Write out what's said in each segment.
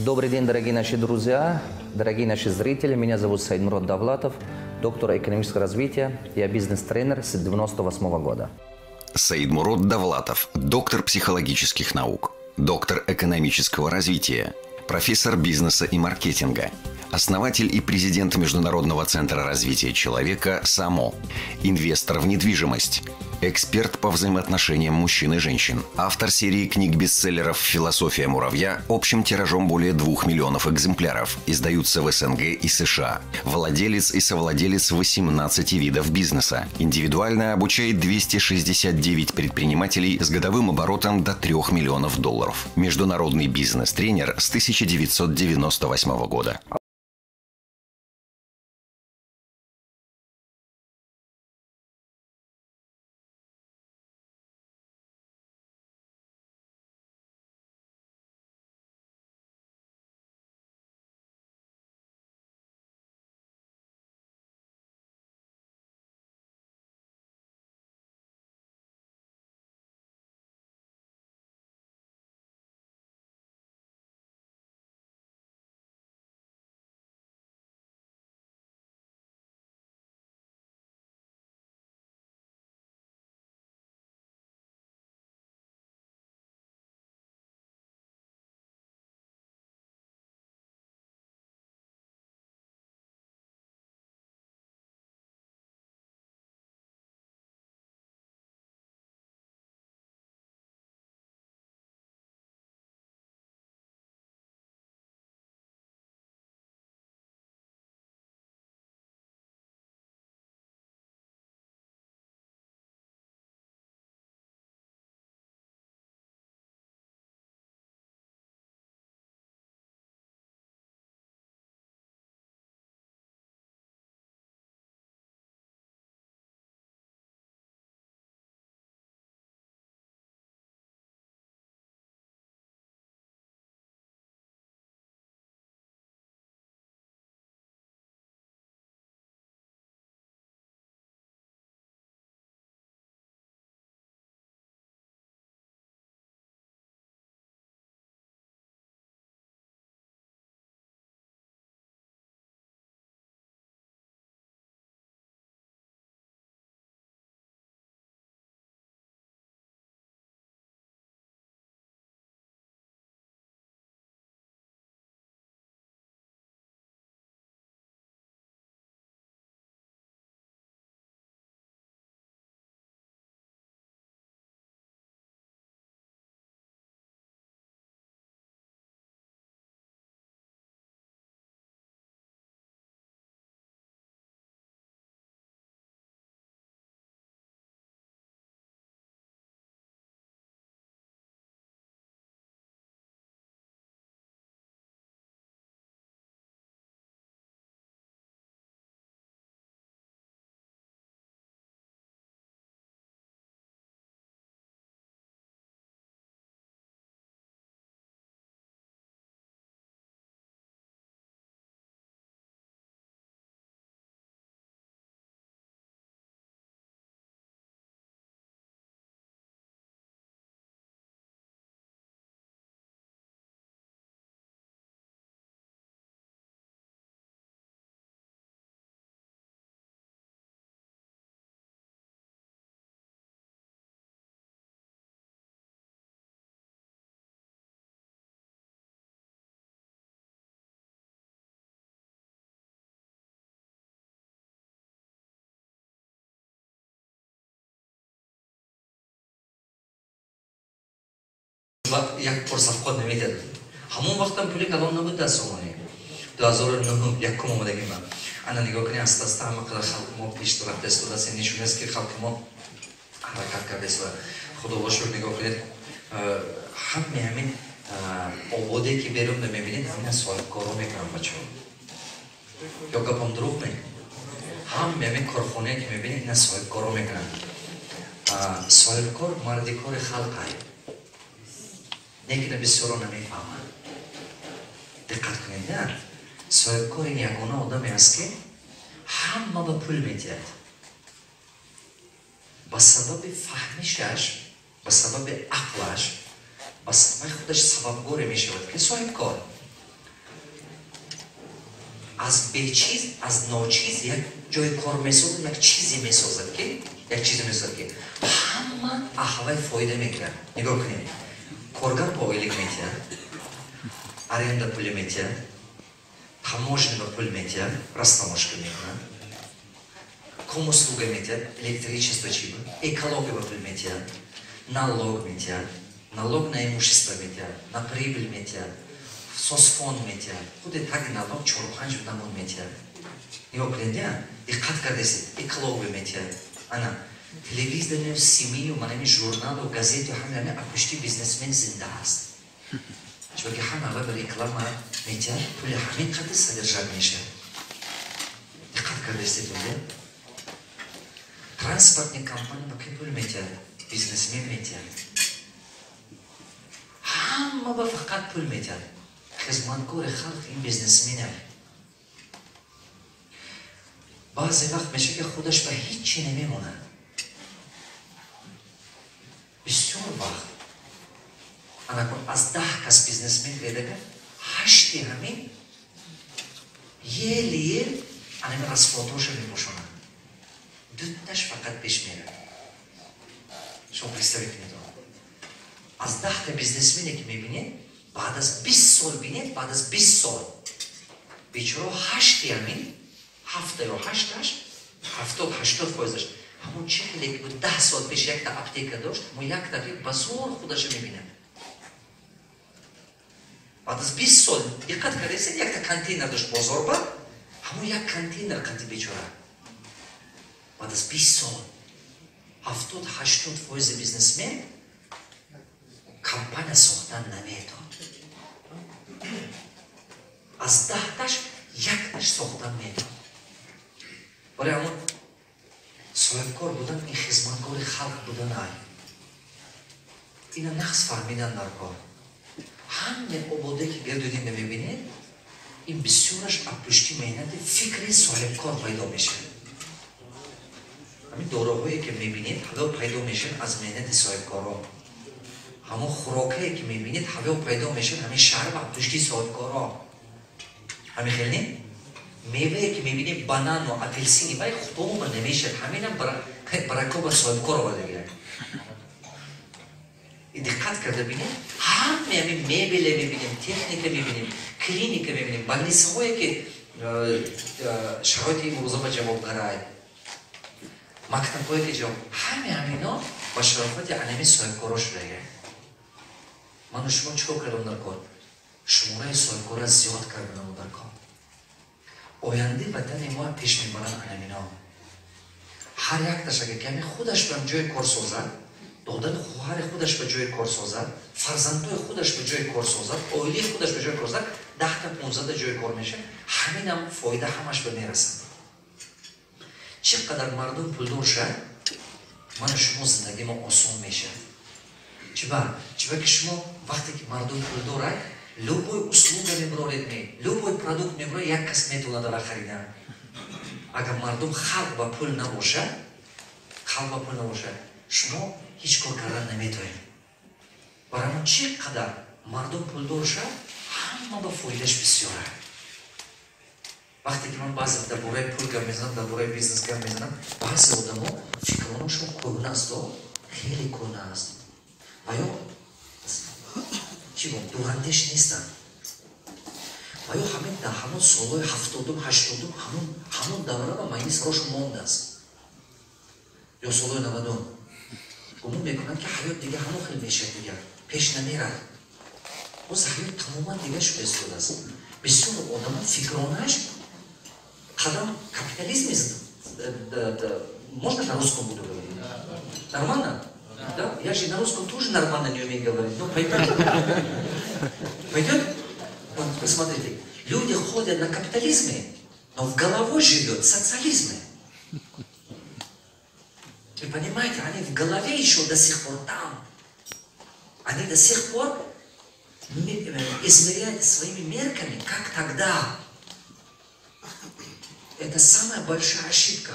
Добрый день, дорогие наши друзья, дорогие наши зрители. Меня зовут Саидмурод Давлатов, доктор экономического развития. Я бизнес-тренер с 1998 года. Саидмурод Давлатов, доктор психологических наук, доктор экономического развития, профессор бизнеса и маркетинга, основатель и президент Международного центра развития человека САМО, инвестор в недвижимость, эксперт по взаимоотношениям мужчин и женщин, автор серии книг-бестселлеров «Философия муравья» общим тиражом более 2 миллионов экземпляров, издаются в СНГ и США, владелец и совладелец 18 видов бизнеса, индивидуально обучает 269 предпринимателей с годовым оборотом до 3 миллионов долларов, международный бизнес-тренер с 1998 года. یک پرسفقات نمیداد. همون وقتم پولی کلان نبود در سومانی. 2009 یک کم آمدگی من. انا نگاه کنی است همه قدر خلق ما پیش تو رفته است و دست نشون است که خلق ما حرکت کرده است و خدا با شکر نگاه کنید همین آبادی که بیرون میبینید همین صاحب کارا میکنن بچه‌ها. یا گپم دروغ نیست. همین کارخانه که میبینید اینا صاحب کارا میکنن. صاحب کار مردی کار خلقه. لیکن بسیارا نمیفهمند. دقت کنید نه. صاحب کار این یگانه آدمی است که همه به پول میتید. به سبب فهمشش، به سبب عقلش، به سبب خودش سببگوری میشود که صاحب کار. از بچیز از ناچیز یک جای کار میسازد، یک چیزی میسازد که همه احوال فایده میگیرن. نگاه کنید، کارگر پایلیک میتید، аренда پول میتید، таможня پول میتید، растаможка میکنن، ком услуга میتید، электричество чего, экология پول میتید، налог میتید، налог на имущество میتید، на прибыль میتید، соцфонд میتید، خود تگ налог 4-5 بدمون میتید. نگاه کنید، دقت کردید، экология میتید. انا تلویزیون، سیمی و منمی ژورنال و گازت و همه اپشتی بیزنسمن زنده است. چون که همه برای реклама میتید، پول همین قدر صادرات میشه. دقت کردید دیگه. ترانسپورتنی کمپانی با کی پول میتید؟ بیزنسمن میتید. همه با فقط پول میتید. خدمتگار خلق این بیزنسمنه. بعضی وقت میشه که خودش به هیچی نمیمونه. بسیار وقت انا از 10 کس بیزنسمن پیدا 8 همین یه لیه انا از فوتوش میپوشونن، 2 تاش فقط پیش میره. شما представить کنید از 10 تا بیزنسمنی که میبینید بعد از 20 سال بینید، بعد از 20 سال بیچاره 8 همین 70-80% همون چهلی که بود 10 سال پیش یک تا اپتیکا داشت، ما یک دفعه بزرگ خودش میبینیم. بعد از 20 سال دقت کردید یک تا کانتینر داشت بزرگ بود، همون یک کانتینر قدی بیچاره. بعد از 20 سال 70-80% بیزنسمن کمپانی ساختن نمیداد. از 10 تاش یک تاش ساختن میداد. برای همون صاحبکار بودن، این خدمتگار خلق بودن های اینا نقص فهمیدن در کار. همین عباده که گردودین میبینید این بسیارش پشتی مهنت فکر صاحبکار پیدا میشه. همین داروهایی که میبینید حالا پیدا میشن از مهنت صاحبکارا. همون خوراکایی که میبینید حالا پیدا میشن همین شهر پشتی صاحبکارا. همین خیلی میوه که میبینید بانان و اپلسینی برای خودمون نمیشه، همین هم برای که با صاحبکار آورده گیره. دقت کرده بینید همه همین میبله میبینیم، تکنیک میبینیم، کلینیک میبینیم، بانیسه هایی که شرایطی موضوع جواب دارای مکتب هایی که جواب همینا با شرافت انمی صاحبکارا شده. من و شما چکو کردم در کار؟ شماره صاحبکارا زیاد کردم در کار. آینده وطن ما پیش میبرن انمینا. هر یک تاش اگه کمی خودش به جای کار سازد، دادن خواهر خودش به جای کار سازد، فرزندای خودش به جای کار سازد، عائله خودش به جای کار سازد، 10 تا 15 جای کار میشه، همین هم فایده همش به میرسه. چقدر مردم پولدار شد، من و شما زندگی ما آسان میشه. چرا که شما وقتی که مردم پولدار любой услуга میبرید любой продукт میبرید یک کس میتونه داره خریدن. اگر مردم خلق با پول نباشه، شما هیچ کار کردن نمیتونید. برای ما چقدر مردم پولدار شد، همه با فایدهش بسیاره. وقتی که من بعضی درباره پول گپ میزنم، درباره بیزنس گپ میزنم، بعضی آدما فکرانشون کهنه است و خیلی کهنه است. و یا دوراندیش نیستن. و یا همین در همون سالهای 70-80 همون دوره و مایلیس روش مانده است. یا سالهای 90 گمون میکنن که حیات دیگه همون خیلی میشه دیگه پیش نمیرد. باز حیات تماما دیگه شده است. بسیار آدم فکرانش قدم капитализм можно на русском буду говорить? Нормально? Да? Я же на русском тоже нормально не умею говорить. Ну, пойдет? Пойдет? Вот, посмотрите. Люди ходят на капитализме, но в голове живет в социализме. Вы понимаете, они в голове еще до сих пор там. Они до сих пор измеряют своими мерками, как тогда. Это самая большая ошибка.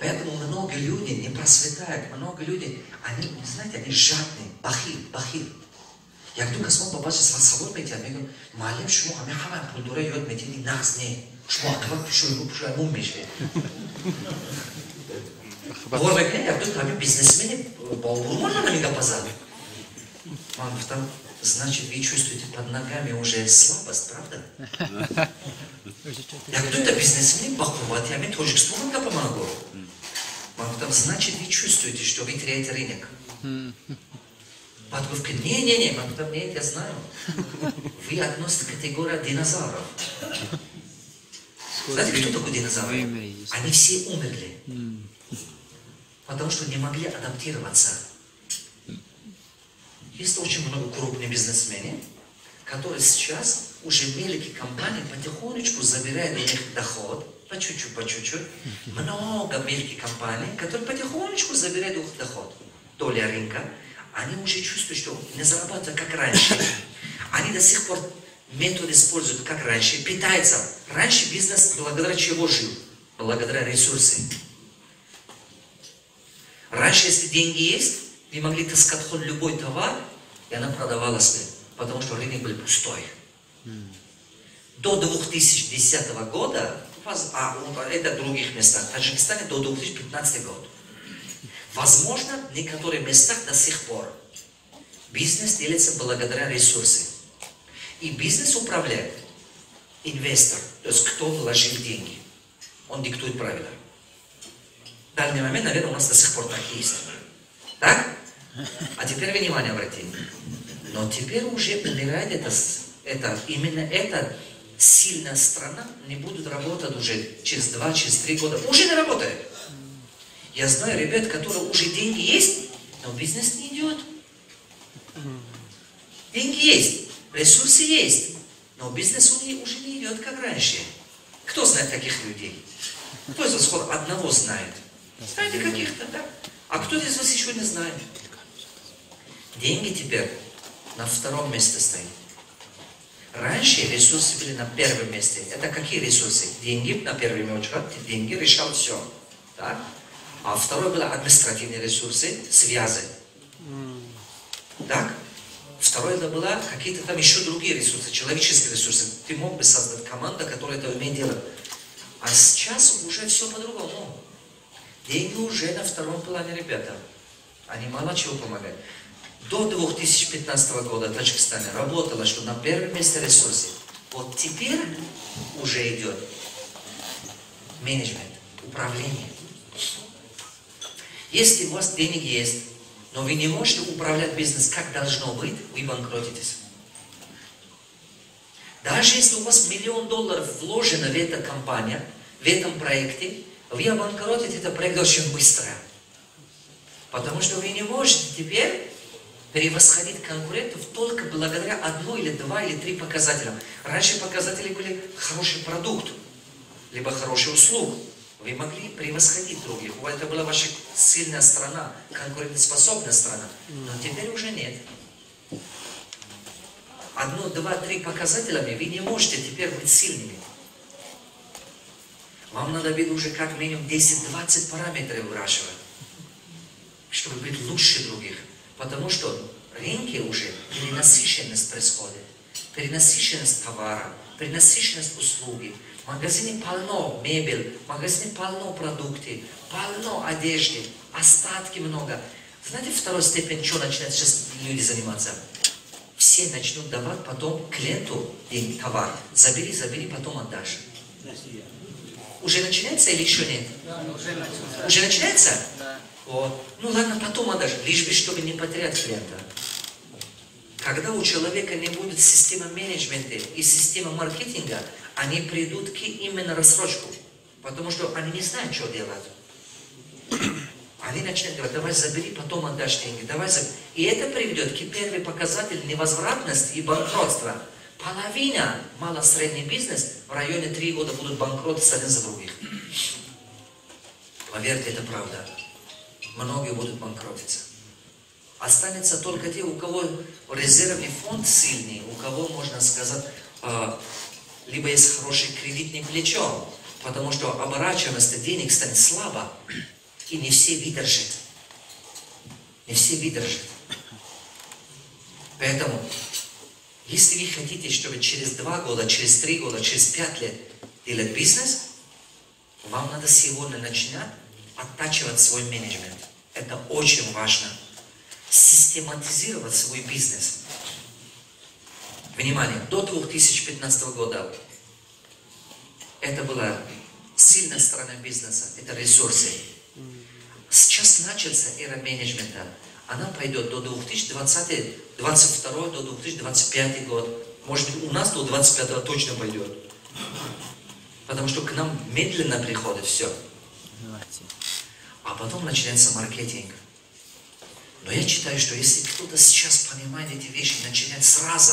Поэтому многие люди не просветают, многие люди, они, знаете, они жадные, бахил. Як только смо побачив свасавод мети, я говорю, малем шмо, а меня хамай пулдура йод мети ни нас не, шмо аква пишу его пишу, я муммише. Говорю, як только ами бизнесмени баубурмана на меня позаду. Мам, там, значит, вы чувствуете под ногами уже слабость, правда? Як только бизнесмени бахуват, я мне тоже к стуманка помогу. Мам, там, значит, вы чувствуете, что вы теряете рынок. Подговка, не, мам, там, нет, я знаю. Вы относитесь к категории динозавров. Знаете, кто такой динозавр? Они все умерли. Потому что не могли адаптироваться. Есть очень много крупных бизнесменов, которые сейчас уже великие компании потихонечку забирают у них доход, по чуть-чуть. Много мелких компаний, которые потихонечку забирают их доход, доля рынка. Они уже чувствуют, что не зарабатывают как раньше. Они до сих пор методы используют как раньше, питаются. Раньше бизнес благодаря чего жил? Благодаря ресурсам. Раньше, если деньги есть, вы могли таскать хоть любой товар, и она продавалась бы, потому что рынок был пустой. До 2010 года, это в других местах, в Таджикистане до 2015 года. Возможно, в некоторых местах до сих пор бизнес делится благодаря ресурсам. И бизнес управляет инвестор, то есть кто вложил деньги. Он диктует правила. В данный момент, наверное, у нас до сих пор так есть. Так? А теперь внимание обратите. Но теперь уже умирает именно эта сильная страна, не будет работать уже через 2-3 года. Уже не работает. Я знаю ребят, которые уже деньги есть, но бизнес не идет. Деньги есть, ресурсы есть, но бизнес уже не идет, как раньше. Кто знает таких людей? Кто из вас хоть одного знает? Знаете каких-то, да? А кто из вас еще не знает? Деньги теперь на втором месте стоят. Раньше ресурсы были на первом месте. Это какие ресурсы? Деньги на первом очередь. Деньги решал все. Так? А второе было административные ресурсы, связи. Так? Второе это было какие-то там еще другие ресурсы, человеческие ресурсы. Ты мог бы создать команду, которая это умеет делать. А сейчас уже все по-другому. Деньги уже на втором плане, ребята. Они мало чего помогают. До 2015 года в Таджикистане работало, что на первом месте ресурсы. Вот теперь уже идет менеджмент, управление. Если у вас деньги есть, но вы не можете управлять бизнес как должно быть, вы банкротитесь. Даже если у вас $1 миллион вложено в эту компанию, в этом проекте, вы обанкротите этот проект очень быстро. Потому что вы не можете теперь превосходить конкурентов только благодаря 1, или 2, или 3 показателям. Раньше показатели были хороший продукт, либо хорошая услуга. Вы могли превосходить других. Это была ваша сильная страна, конкурентоспособная страна. Но теперь уже нет. 1, 2, 3 показателями вы не можете теперь быть сильными. Вам надо быть уже как минимум 10-20 параметров выращивать, чтобы быть лучше других. Потому что в рынке уже перенасыщенность происходит. Перенасыщенность товара, перенасыщенность услуги. В магазине полно мебель, в магазине полно продуктов, полно одежды, остатки много. Знаете, второй степень, что начинают сейчас люди заниматься? Все начнут давать потом клиенту деньги, товар. Забери, потом отдашь. Уже начинается или еще нет? Уже начинается? Вот. Ну ладно, потом отдашь, лишь бы, чтобы не потерять клиента. Когда у человека не будет системы менеджмента и системы маркетинга, они придут к именно рассрочку. Потому что они не знают, что делать. Они начинают говорить, давай забери, потом отдашь деньги. Давай забери. И это приведет к первый показатель невозвратности и банкротства. Половина мало-средний бизнес в районе 3 года будут банкротиться один за других. Поверьте, это правда. Многие будут банкротиться. Останется только те, у кого резервный фонд сильный, у кого, можно сказать, либо есть хорошее кредитное плечо, потому что оборачиваемость денег станет слабо, и не все выдержат. Не все выдержат. Поэтому, если вы хотите, чтобы через 2 года, через 3 года, через 5 лет делать бизнес, вам надо сегодня начинать оттачивать свой менеджмент. Это очень важно. Систематизировать свой бизнес. Внимание, до 2015 года это была сильная сторона бизнеса, это ресурсы. Сейчас начался эра менеджмента. Она пойдет до 2022 до 2025 год. Может быть, у нас до 2025 точно пойдет. Потому что к нам медленно приходит все. А потом начинается маркетинг. Но я считаю, что если кто-то сейчас понимает эти вещи, начинает сразу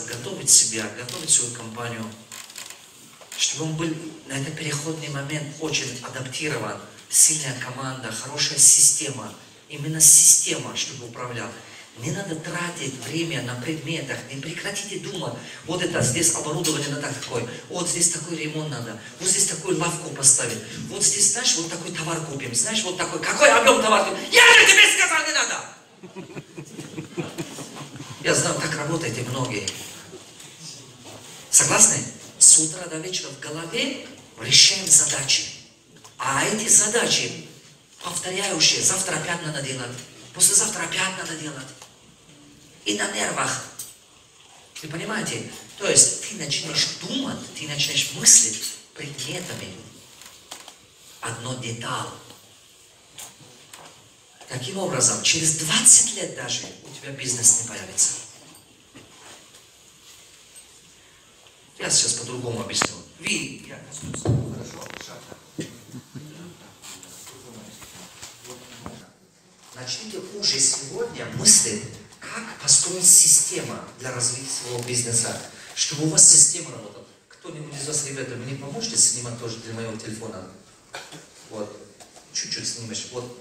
готовить себя, готовить свою компанию, чтобы он был на этот переходный момент очень адаптирован, сильная команда, хорошая система, именно система, чтобы управлял. Не надо тратить время на предметах, не прекратите думать, вот это здесь оборудование надо такое, вот здесь такой ремонт надо, вот здесь такую лавку поставить, вот здесь, знаешь, вот такой товар купим, знаешь, вот такой, какой объем товара купим? Я же тебе сказал, не надо! Я знаю, так работаете многие. Согласны? С утра до вечера в голове решаем задачи. А эти задачи повторяющие, завтра опять надо делать, послезавтра опять надо делать. И на нервах. Вы понимаете? То есть ты начинаешь думать, ты начинаешь мыслить предметами. Одно деталь. Таким образом, через 20 лет даже у тебя бизнес не появится. Я сейчас по-другому объясню. Хорошо? Начните уже сегодня мыслить, как построить систему для развития своего бизнеса, чтобы у вас система работала. Кто-нибудь из вас, ребята, мне поможете снимать тоже для моего телефона? Вот, чуть-чуть снимешь. Вот,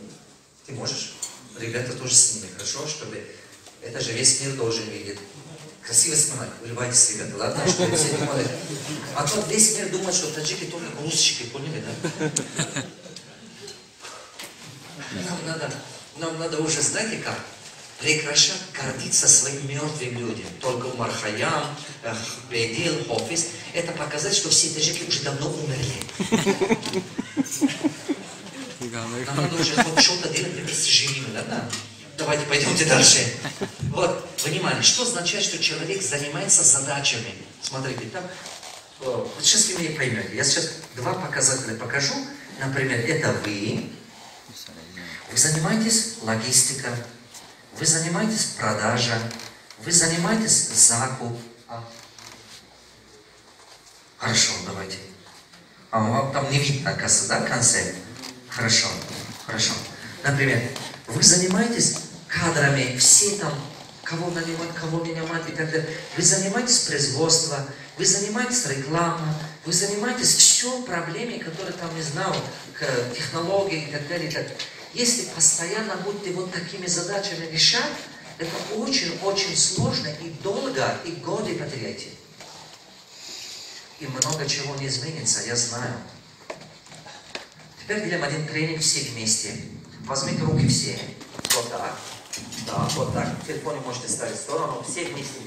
ты можешь? Ребята тоже сними, хорошо? Чтобы это же весь мир должен видеть. Красиво снимать, улыбайтесь, ребята, ладно? Чтобы все думали. А то весь мир думает, что таджики только грузчики, поняли, да? Нам надо уже, знаете как, прекращать гордиться своим мертвым людям. Только Мархаям, Бедил, Хофис. Это показать, что все таджики уже давно умерли. Нам надо уже хоть что-то делать вместе с живыми, ладно? Давайте пойдемте дальше. Вот, внимание, что означает, что человек занимается задачами? Смотрите, там, вот сейчас вы меня поймете. Я сейчас 2 показателя покажу. Например, это вы. Вы занимаетесь логистикой, вы занимаетесь продажей, вы занимаетесь закупом. Хорошо, давайте. Вам там не видно, оказывается, да, концепт? Хорошо, хорошо. Например, вы занимаетесь кадрами, все там, кого нанимать, кого не нанимать и так далее. Вы занимаетесь производством, вы занимаетесь рекламой, вы занимаетесь все проблемами, которые там, не знаю, технологии и так далее, и так далее. Если постоянно будете вот такими задачами решать, это очень-очень сложно и долго, и годы потеряете. И много чего не изменится, я знаю. Теперь делаем один тренинг все вместе. Возьмите руки все. Вот так. Да, вот так. В телефоне можете ставить в сторону, все вместе.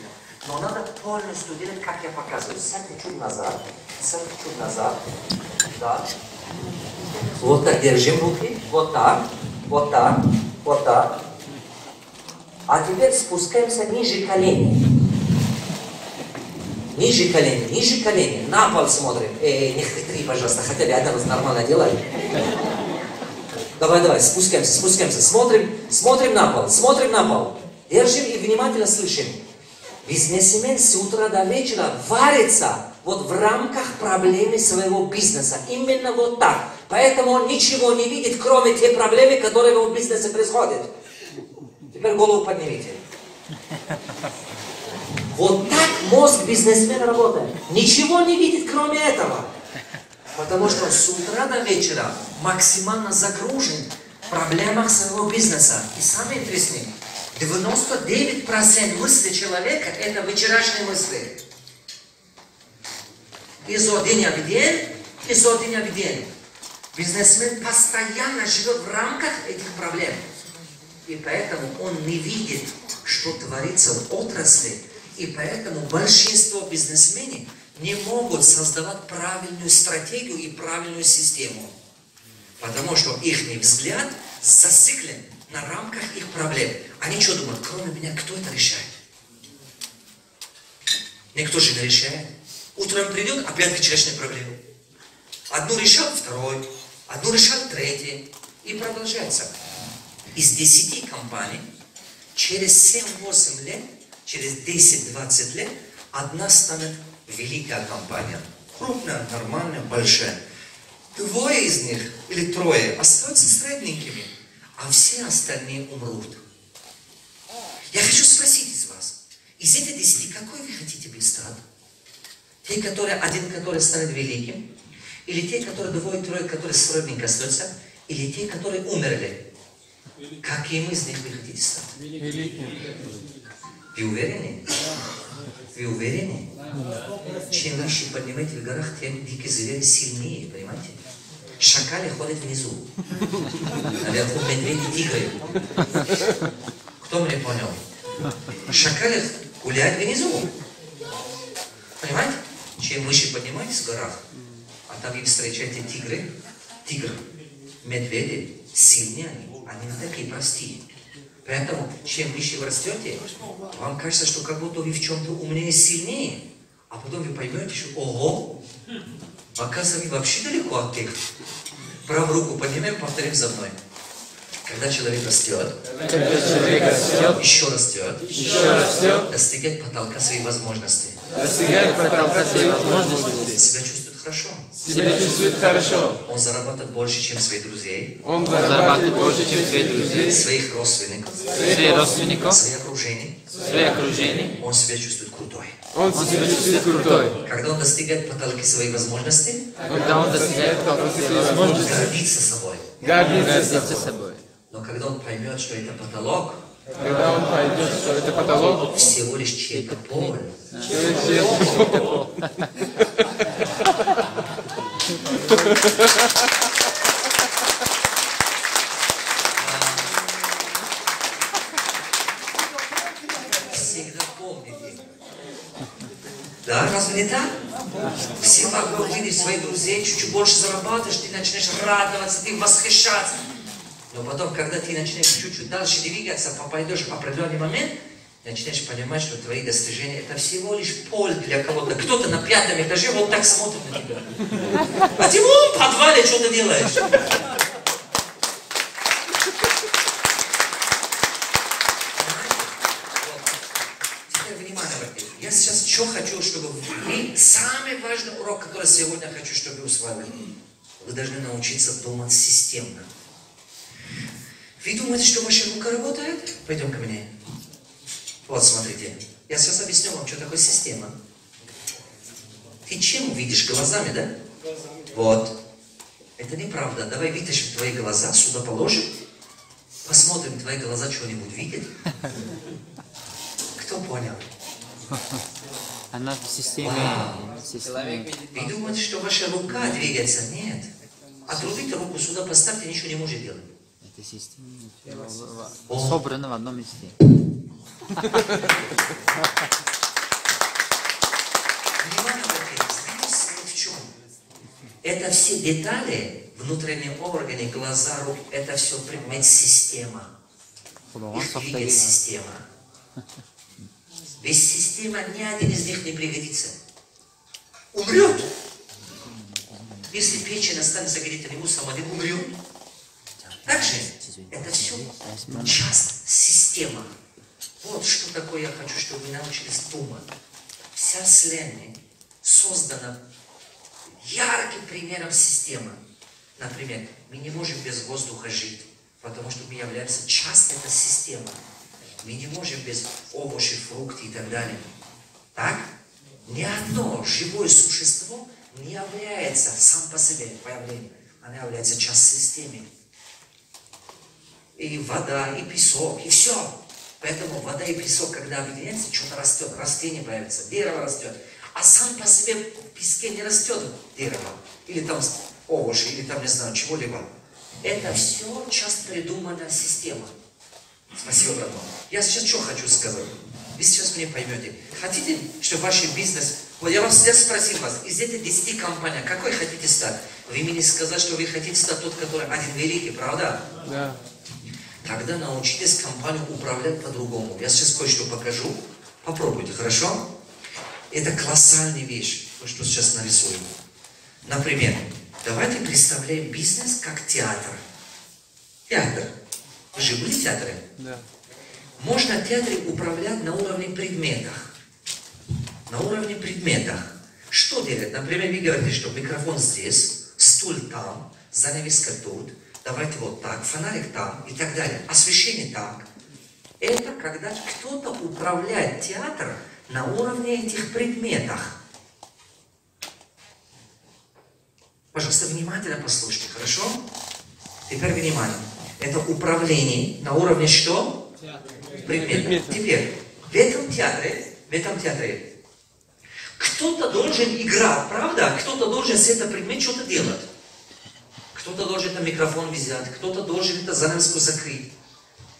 Но надо полностью делать, как я показываю. Сядьте чуть назад. Сядьте чуть назад. Да. Вот так держим руки. Вот так. Вот так. Вот так. А теперь спускаемся ниже колени. Ниже колени. Ниже колени. На пол смотрим. Не хитри, пожалуйста. Хотя бы один раз нормально делай. Давай, спускаемся, спускаемся. Смотрим на пол. Смотрим на пол. Держим и внимательно слышим. Бизнесмен с утра до вечера варится вот в рамках проблемы своего бизнеса. Именно вот так. Поэтому он ничего не видит, кроме тех проблем, которые в его бизнесе происходят. Теперь голову поднимите. Вот так мозг бизнесмена работает. Ничего не видит, кроме этого. Потому что с утра до вечера максимально загружен в проблемах своего бизнеса. И самое интересное, 99% мыслей человека – это вчерашние мысли. Изо дня в день, изо дня в день. Бизнесмен постоянно живет в рамках этих проблем. И поэтому он не видит, что творится в отрасли, и поэтому большинство бизнесменов не могут создавать правильную стратегию и правильную систему. Потому что их взгляд зациклен на рамках их проблем. Они что думают? Кроме меня, кто это решает? Никто же не решает. Утром придет, опять вечерние проблемы. Одну решал, второй. Одну решал, третий. И продолжается. Из 10 компаний через 7-8 лет, через 10-20 лет, одна станет великая компания. Крупная, нормальная, большая. Двое из них, или трое, остаются средненькими, а все остальные умрут. Я хочу спросить из вас, из этих 10, какой вы хотите быть стать? Те, которые, один, который станет великим, или те, которые двое-трое, которые средненько остаются, или те, которые умерли? Каким из них вы хотите стать? Вы уверены? Вы уверены? Чем выше поднимаете в горах, тем дикие звери сильнее, понимаете? Шакали ходят внизу. Наверху медведи, тигры. Кто меня понял? Шакали гуляют внизу. Понимаете? Чем выше поднимаетесь в горах, а там вы встречаете тигр, медведи, сильнее они не такие простые. Поэтому, чем выше вы растете, вам кажется, что как будто вы в чем-то умнее, сильнее, а потом вы поймете, что ого, оказывается, вы вообще далеко от них. Правую руку поднимаем, повторим за мной. Когда человек растет, еще растет, достигает потолка своих возможностей. Себя чувствует хорошо. Он зарабатывает больше, чем своих друзей. Своих родственников. Своих окружений. Он себя чувствует крутой. Когда он достигает потолки своих возможностей, гордится собой. Но когда он поймет, что это потолок, всего лишь чей-то пол. Всегда помните. Да, разве не так? Все вокруг видишь своих друзей, чуть-чуть больше зарабатываешь, ты начинаешь радоваться, ты восхищаться. Но потом, когда ты начинаешь чуть-чуть дальше двигаться, пойдешь в определенный момент, начинаешь понимать, что твои достижения это всего лишь поле для кого-то. Кто-то на 5-м этаже вот так смотрит на тебя. А ты вон в подвале что-то делаешь. Теперь внимание, я сейчас что хочу, чтобы вы, самый важный урок, который сегодня хочу, чтобы вы усвоили, вы должны научиться думать системно. Вы думаете, что ваша рука работает? Пойдем ко мне. Вот, смотрите. Я сейчас объясню вам, что такое система. Ты чем видишь? Глазами, да? Вот. Это неправда. Давай вытащим твои глаза, сюда положим. Посмотрим, твои глаза что-нибудь видят. Кто понял? Она в системе. Вы думаете, что ваша рука двигается? Нет. Отрубите руку сюда, поставьте, ничего не может делать. Это система собрана в одном месте. Внимание, знаете, в чем? Это все детали, внутренние органы, глаза, руки, это все предмет система. Их двигает система. Без системы ни один из них не пригодится. Умрет. Если печень останется где-то не сам один умрет. Также это все часть системы. Вот что такое я хочу, чтобы вы научились думать. Вся Вселенная создана ярким примером системы. Например, мы не можем без воздуха жить, потому что мы являемся частью этой системы. Мы не можем без овощей, фруктов и так далее. Так? Ни одно живое существо не является сам по себе появлением. Оно является частью системы. И вода, и песок, и все. Поэтому вода и песок, когда объединяются, что-то растет, растение появится, дерево растет. А сам по себе в песке не растет дерево. Или там овощи, или там, не знаю, чего-либо. Это все часто придуманная система. Спасибо, брат мой. Я сейчас что хочу сказать? Вы сейчас меня поймете. Хотите, чтобы ваш бизнес... Вот я спросил вас, из этих 10 компаний, какой хотите стать? Вы мне сказали, что вы хотите стать тот, который один великий, правда? Да. Тогда научитесь компанию управлять по-другому. Я сейчас кое-что покажу. Попробуйте, хорошо? Это колоссальная вещь, то, что сейчас нарисуем. Например, давайте представляем бизнес как театр. Театр. Вы же были в театре? Да. Можно театре управлять на уровне предметов. На уровне предметов. Что делать? Например, вы говорите, что микрофон здесь, стул там, занавеска тут, давайте вот так, фонарик там и так далее. Освещение так. Это когда кто-то управляет театром на уровне этих предметов. Пожалуйста, внимательно послушайте, хорошо? Теперь внимание. Это управление на уровне что? Предметов. Теперь, в этом театре, кто-то должен играть, правда? Кто-то должен с этого предмета что-то делать. Кто-то должен это микрофон взять, кто-то должен это занавеску закрыть.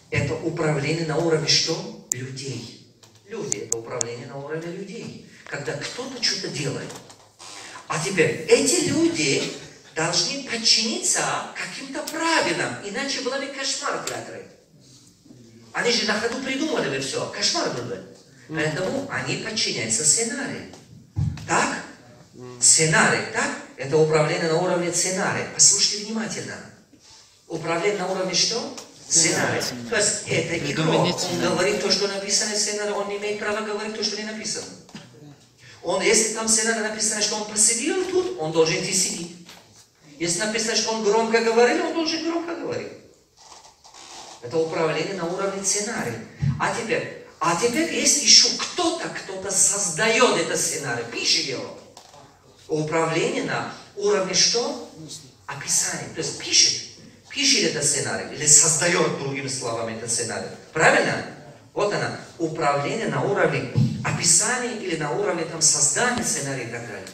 Это управление на уровне что? Людей. Люди, это управление на уровне людей. Когда кто-то что-то делает. А теперь, эти люди должны подчиниться каким-то правилам, иначе было бы кошмар в театре. Они же на ходу придумали бы все, кошмар был бы. Поэтому они подчиняются сценарию. Так? Сценарий, так? Это управление на уровне сценария. Послушайте внимательно. Управление на уровне что? Сценарий. То есть это игрок. Он говорит то, что написано в сценарии, он не имеет права говорить то, что не написано. Он, если там в сценарии написано, что он посидел тут, он должен идти сидеть. Если написано, что он громко говорил, он должен громко говорить. Это управление на уровне сценария. А теперь есть еще кто-то создает этот сценарий, пишет его. Управление на уровне что? Описание. То есть пишет этот сценарий, или создает, другими словами, этот сценарий. Правильно? Вот она. Управление на уровне описания или на уровне там, создания сценария и так далее.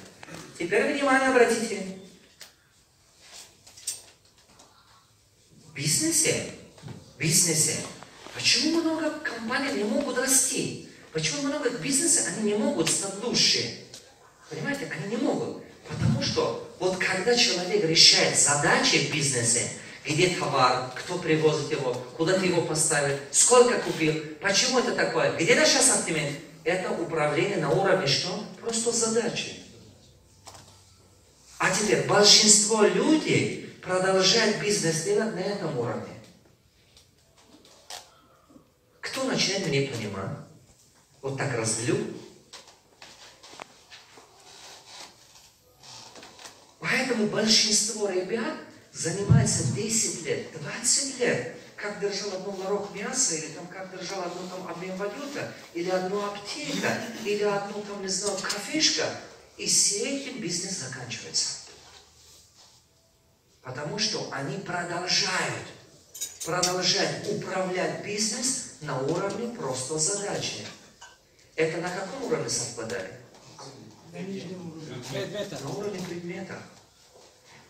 Теперь внимание обратите. В бизнесе, почему много компаний не могут расти? Почему много бизнесов они не могут стать лучше? Понимаете, они не могут. Потому что вот когда человек решает задачи в бизнесе, где товар, кто привозит его, куда ты его поставил, сколько купил, почему это такое, где наш ассортимент, это управление на уровне что? Просто задачи. А теперь большинство людей продолжает бизнес делать на этом уровне. Кто начинает меня понимать? Вот так разлю. Поэтому большинство ребят занимается 10 лет, 20 лет, как держал одну ларек мяса, или там как держал одну там обмен валюта, или одну аптека, или одну там, не знаю, кафешка, и все этим бизнес заканчивается. Потому что они продолжают управлять бизнес на уровне просто задачи. Это на каком уровне совпадает? На уровне предмета.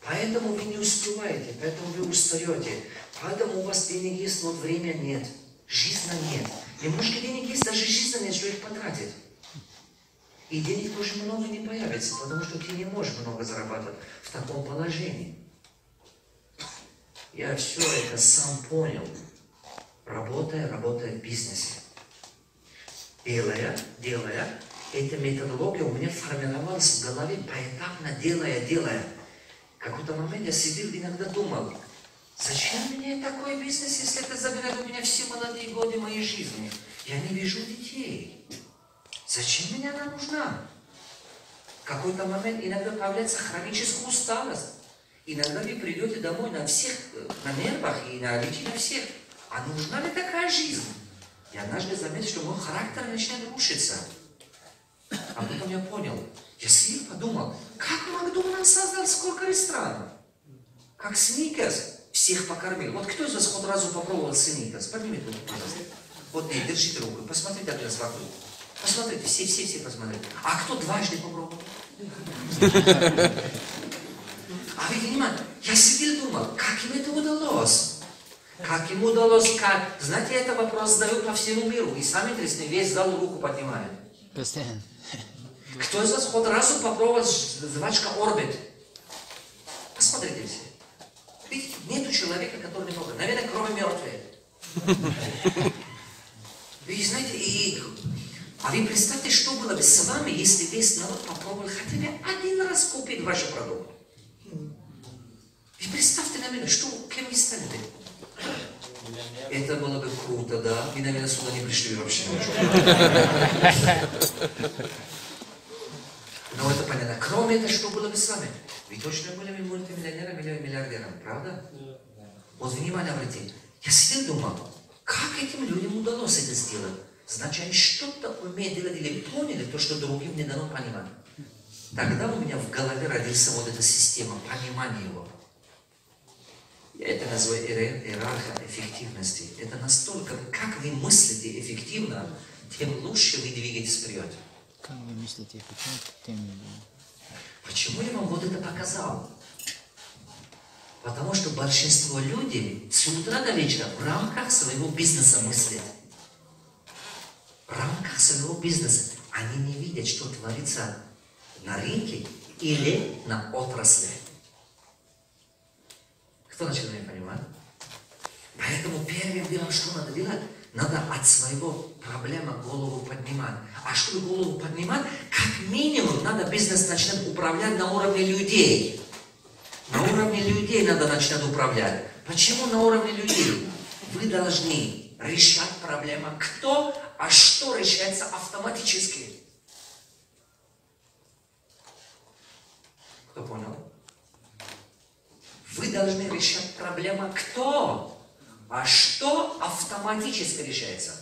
Поэтому вы не успеваете, поэтому вы устаете. Поэтому у вас денег есть, но времени нет. Жизни нет. Немножко денег есть, даже жизни нет, что их потратить. И денег тоже много не появится, потому что ты не можешь много зарабатывать в таком положении. Я все это сам понял, работая в бизнесе. Делая, эта методология у меня формировалась в голове поэтапно, делая. В какой-то момент я сидел и иногда думал, зачем мне такой бизнес, если это забирает у меня все молодые годы моей жизни? Я не вижу детей. Зачем мне она нужна? В какой-то момент иногда появляется хроническая усталость. Иногда вы придете домой на всех, на нервах и на личи на всех. А нужна ли такая жизнь? Я однажды заметил, что мой характер начинает рушиться. А потом я понял, я сидел и подумал, как Макдональдс создал сколько ресторанов? Как Сникерс всех покормил. Вот кто из вас хоть разу попробовал Сникерс? Поднимите руку, пожалуйста. Вот не, держите руку, посмотрите опять вокруг. Посмотрите, все посмотрите. А кто дважды попробовал? А вы понимаете, я сидел и думал, как им это удалось? Как ему удалось, как? Знаете, это вопрос задают по всему миру. И сами интересно, весь зал руку поднимает. Кто из вас хоть разу попробовал жвачка Орбит? Посмотрите все. Видите, нету человека, который не может. Наверное, кроме мертвых. Вы знаете, а вы представьте, что было бы с вами, если весь народ попробовал хотя бы один раз купить ваши продукты. Вы представьте, наверное, что, кем вы стали бы? Это было бы круто, да? Вы, наверное, сюда не пришли вообще. Но это понятно. Кроме этого, что было бы с вами? Вы точно были бы мультимиллионером или миллиардером, правда? Вот внимание обратите. Я сидел думал, как этим людям удалось это сделать? Значит, они что-то умеют делать или поняли то, что другим не дано понимать. Тогда у меня в голове родился вот эта система, понимания его. Я это называю иерархия эффективности. Это настолько, как вы мыслите эффективно, тем лучше вы двигаетесь вперед. Как вы мыслите эффективно, тем... Почему я вам вот это показал? Потому что большинство людей с утра до вечера в рамках своего бизнеса мыслят. В рамках своего бизнеса. Они не видят, что творится на рынке или на отрасли. Кто начал меня понимать? Поэтому первым делом, что надо делать? Надо от своего проблемы голову поднимать. А чтобы голову поднимать, как минимум надо бизнес начинать управлять на уровне людей. На уровне людей надо начинать управлять. Почему на уровне людей? Вы должны решать проблему кто, а что решается автоматически. Кто понял? Вы должны решать проблему кто, а что автоматически решается.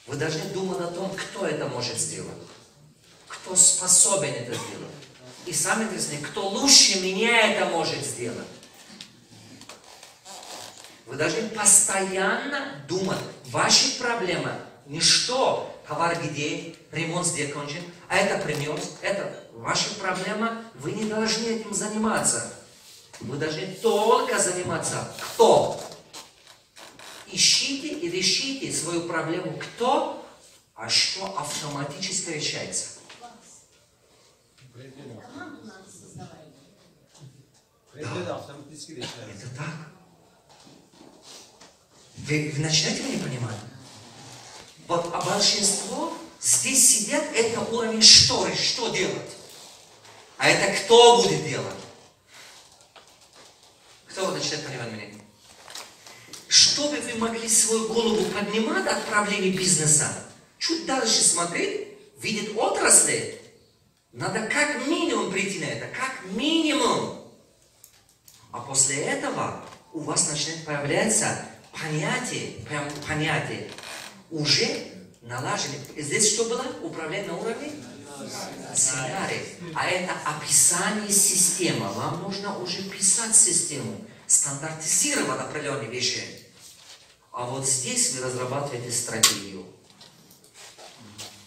Вы должны думать о том, кто это может сделать. Кто способен это сделать. И самое интересное, кто лучше меня это может сделать. Вы должны постоянно думать, ваши проблемы, не что, товар где, ремонт где кончен, а это принес, это ваша проблема, вы не должны этим заниматься. Вы должны только заниматься кто. Ищите и решите свою проблему кто, а что автоматически решается. Да. Это так. Вы начинаете меня понимать? Вот, а большинство здесь сидят, это уровень что делать. А это кто будет делать? Кто начинает понимать меня? Чтобы вы могли свою голову поднимать от проблемы бизнеса, чуть дальше смотреть, видеть отрасли, надо как минимум прийти на это, как минимум. А после этого у вас начинает появляться понятие уже налажены. Здесь что было? Управление на уровне? Сценарий. А это описание системы. Вам нужно уже писать систему, стандартизировать определенные вещи. А вот здесь вы разрабатываете стратегию.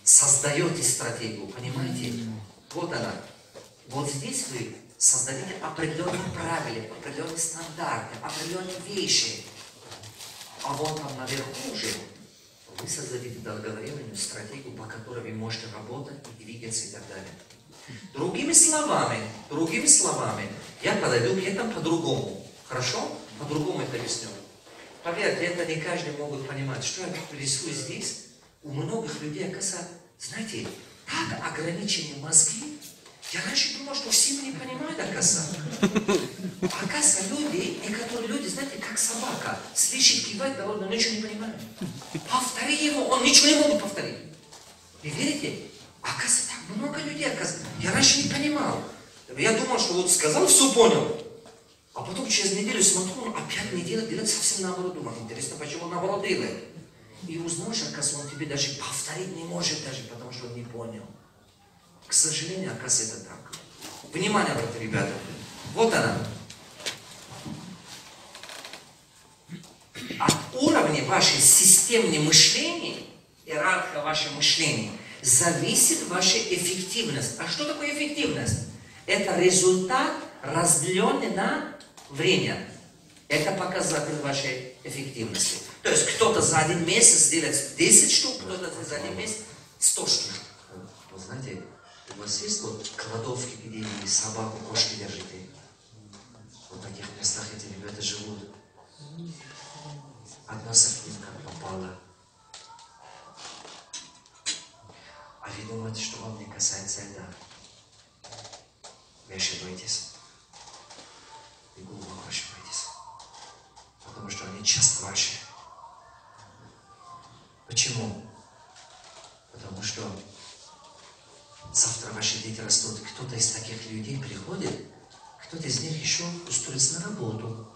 Создаете стратегию, понимаете? Вот она. Вот здесь вы создаете определенные правила, определенные стандарты, определенные вещи. А вот там наверху уже вы создадите долговременную стратегию, по которой вы можете работать и двигаться и так далее. Другими словами, я подойду к этому по-другому. Хорошо? По-другому это объясню. Поверьте, это не каждый могут понимать. Что я рисую здесь? У многих людей, оказывается, знаете, так ограничены мозги. Я раньше думал, что все не понимают, оказывается. Оказывается, некоторые люди, знаете, как собака, слышит, кивает, но ничего не понимает. Повтори его, он ничего не может повторить. Вы верите? Оказывается, так много людей, оказывается. Я раньше не понимал. Я думал, что вот сказал, все понял. А потом через неделю смотрю, он опять не делает совсем наоборот. Думаю, интересно, почему он наоборот делает. И узнаешь, оказывается, он тебе даже повторить не может, даже потому что он не понял. К сожалению, оказывается, это так. Внимание, братья, ребята. Вот она. От уровня вашей системного мышления, иерархия вашего мышления, зависит ваша эффективность. А что такое эффективность? Это результат, разделенный на время. Это показатель вашей эффективности. То есть кто-то за один месяц делает 10 штук, кто-то за один месяц 100 штук. Вы знаете, у вас есть вот кладовки, где вы собаку, кошки держите? В таких местах эти ребята живут. Относятся к ним как попало. А вы думаете, что вам не касается это? Вы ошибаетесь. Вы глубоко ошибаетесь. Потому что они часто ваши. Почему? Потому что завтра ваши дети растут. Кто-то из таких людей приходит, кто-то из них еще устроится на работу,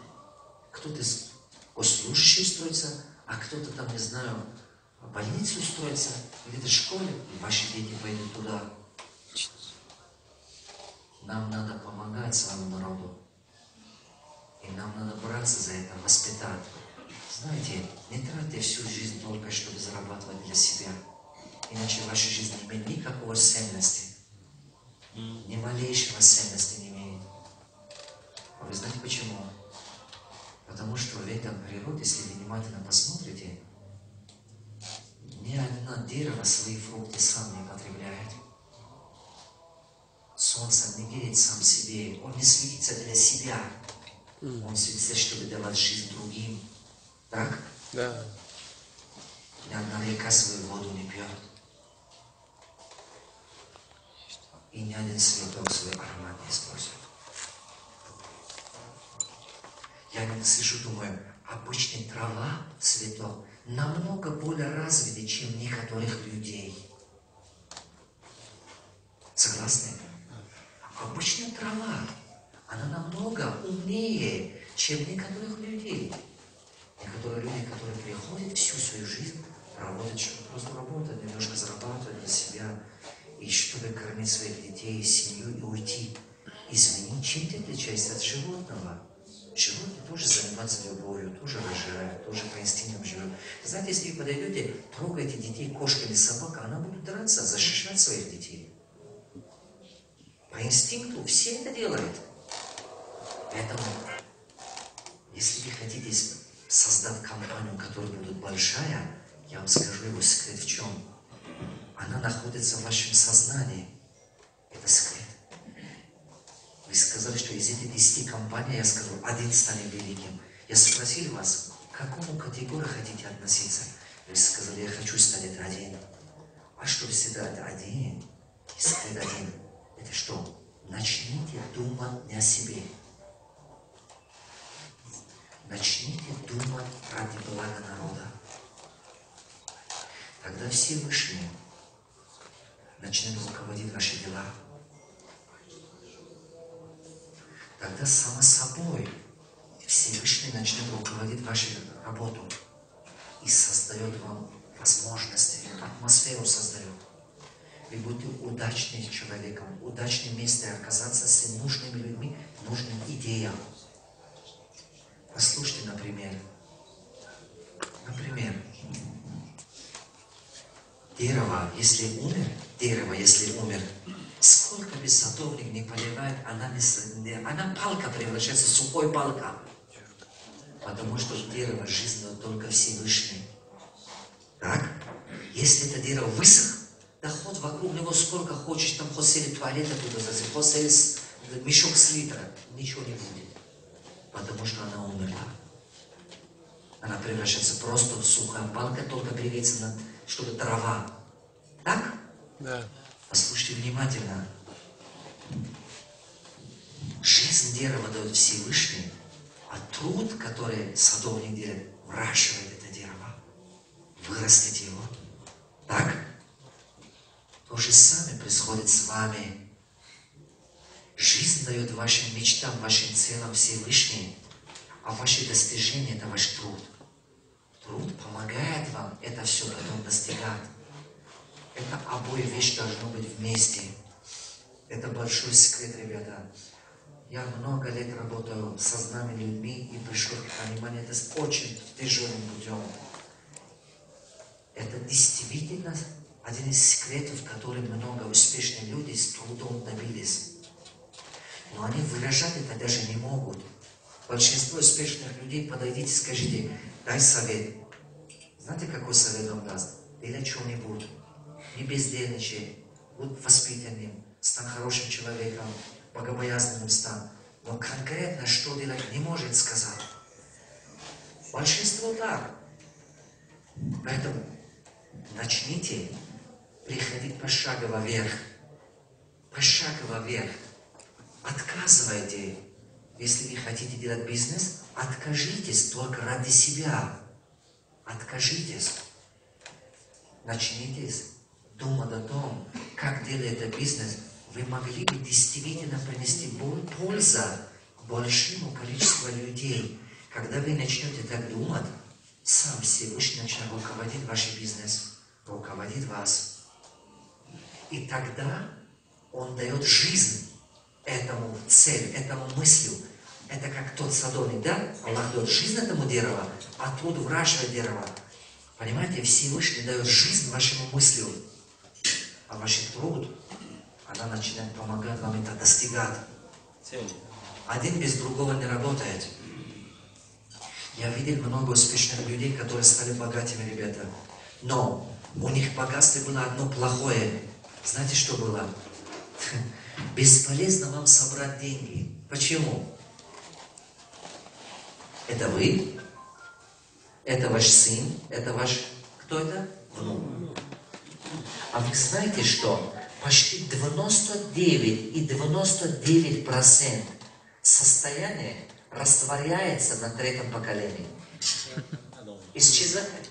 кто-то из госслужащих устроится, а кто-то там, не знаю, в больницу устроится, где-то в школе, и ваши дети пойдут туда. Нам надо помогать своему народу. И нам надо браться за это, воспитать. Знаете, не тратьте всю жизнь только, чтобы зарабатывать для себя. Иначе ваша жизнь не имеет никакой ценности. Ни малейшего ценности не имеет. А вы знаете почему? Потому что в этом природе, если вы внимательно посмотрите, ни одно дерево свои фрукты сам не потребляет. Солнце не верит сам себе, он не светится для себя. Он светится, чтобы давать жизнь другим. Так? Да. Ни одна река свою воду не пьет. И ни один цветок свой аромат не использует. Я иногда сижу, думаю, обычная трава, цветок, намного более развиты, чем некоторых людей. Согласны? Обычная трава, она намного умнее, чем некоторых людей. Некоторые люди, которые приходят всю свою жизнь, работают, чтобы просто работать, немножко зарабатывать для себя, и чтобы кормить своих детей, семью и уйти. Извини, чем ты отличаешься от животного? Животные тоже занимаются любовью, тоже рожают, тоже по инстинктам живут. Знаете, если вы подойдете, трогаете детей кошками, собакой, она будет драться, защищать своих детей. По инстинкту все это делают. Поэтому, если вы хотите создать компанию, которая будет большая, я вам скажу его секрет в чем. Она находится в вашем сознании. Это секрет. Вы сказали, что из этих 10 компаний, я скажу, один станет великим. Я спросил вас, к какому категории хотите относиться? Вы сказали, я хочу стать один. А чтобы стать один, и стать один, это что? Начните думать не о себе. Начните думать ради блага народа. Тогда Всевышний начнет руководить ваши дела. Тогда само собой Всевышний начнет руководить вашу работу и создает вам возможности, атмосферу создает. Вы будете удачным человеком, удачным местом оказаться с нужными людьми, нужным идеям. Послушайте, например, дерево, если умер, сколько бы садовник не поливает, она палка превращается в сухой палка. Потому что дерево жизненно только Всевышний. Так? Если это дерево высох, да хоть вокруг него сколько хочешь, там хоть сели туалета туда засыпать, хоть сели мешок с литра, ничего не будет. Потому что она умерла. Она превращается просто в сухая палка, только двигается, чтобы трава. Так? Да. Послушайте внимательно. Жизнь дерева дает Всевышний, а труд, который садовник делает, выращивает это дерево, вырастет его. Так? То же самое происходит с вами. Жизнь дает вашим мечтам, вашим целям Всевышний, а ваши достижения – это ваш труд. Труд помогает вам это все потом достигать. Это обои вещи должны быть вместе. Это большой секрет, ребята. Я много лет работаю с разными людьми и пришел к пониманию, это очень тяжелым путем. Это действительно один из секретов, который много успешных людей с трудом добились. Но они выражать это даже не могут. Большинство успешных людей, подойдите, скажите, дай совет. Знаете, какой совет он даст? Делай что-нибудь. Не бездельничай. Будь воспитанным. Стань хорошим человеком. Богобоязненным стань. Но конкретно что делать не может сказать. Большинство так. Поэтому начните приходить пошагово вверх. Пошагово вверх. Отказывайте. Если вы хотите делать бизнес, откажитесь только ради себя. Откажитесь. Начните думать о том, как делать этот бизнес. Вы могли бы действительно принести пользу большому количеству людей. Когда вы начнете так думать, сам Всевышний начнет руководить ваш бизнес, руководит вас. И тогда Он дает жизнь этому цель, этому мыслю. Это как тот садовник, да? Аллах дает жизнь этому дереву, а труд выращивает дерево. Понимаете, Всевышний дает жизнь вашему мыслю, а ваш труд, она начинает помогать вам это достигать. Один без другого не работает. Я видел много успешных людей, которые стали богатыми, ребята. Но у них богатство было одно плохое. Знаете, что было? Бесполезно вам собрать деньги. Почему? Это вы, это ваш сын, это ваш... Кто это? Внук. А вы знаете, что почти 99,99% состояния растворяется на третьем поколении. Исчезает.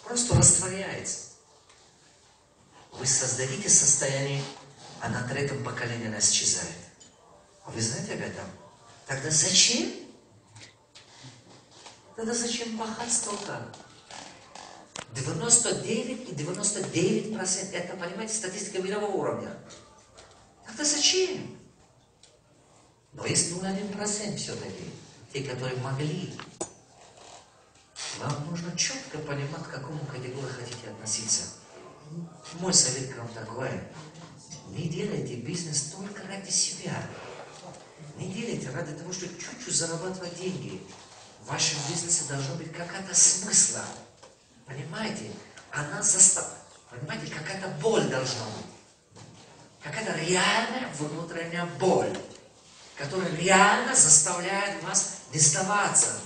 Просто растворяется. Вы создадите состояние, а на третьем поколении она исчезает. А вы знаете об этом? Тогда зачем? Тогда зачем пахать столько? 99,99% это, понимаете, статистика мирового уровня. Тогда зачем? Но есть 0,1% все-таки, те, которые могли. Вам нужно четко понимать, к какому категории хотите относиться. Мой совет к вам такой. Не делайте бизнес только ради себя. Не делайте ради того, чтобы чуть-чуть зарабатывать деньги. В вашем бизнесе должна быть какая-то смысла. Понимаете? Она понимаете, какая-то боль должна быть. Какая-то реальная внутренняя боль, которая реально заставляет вас не сдаваться.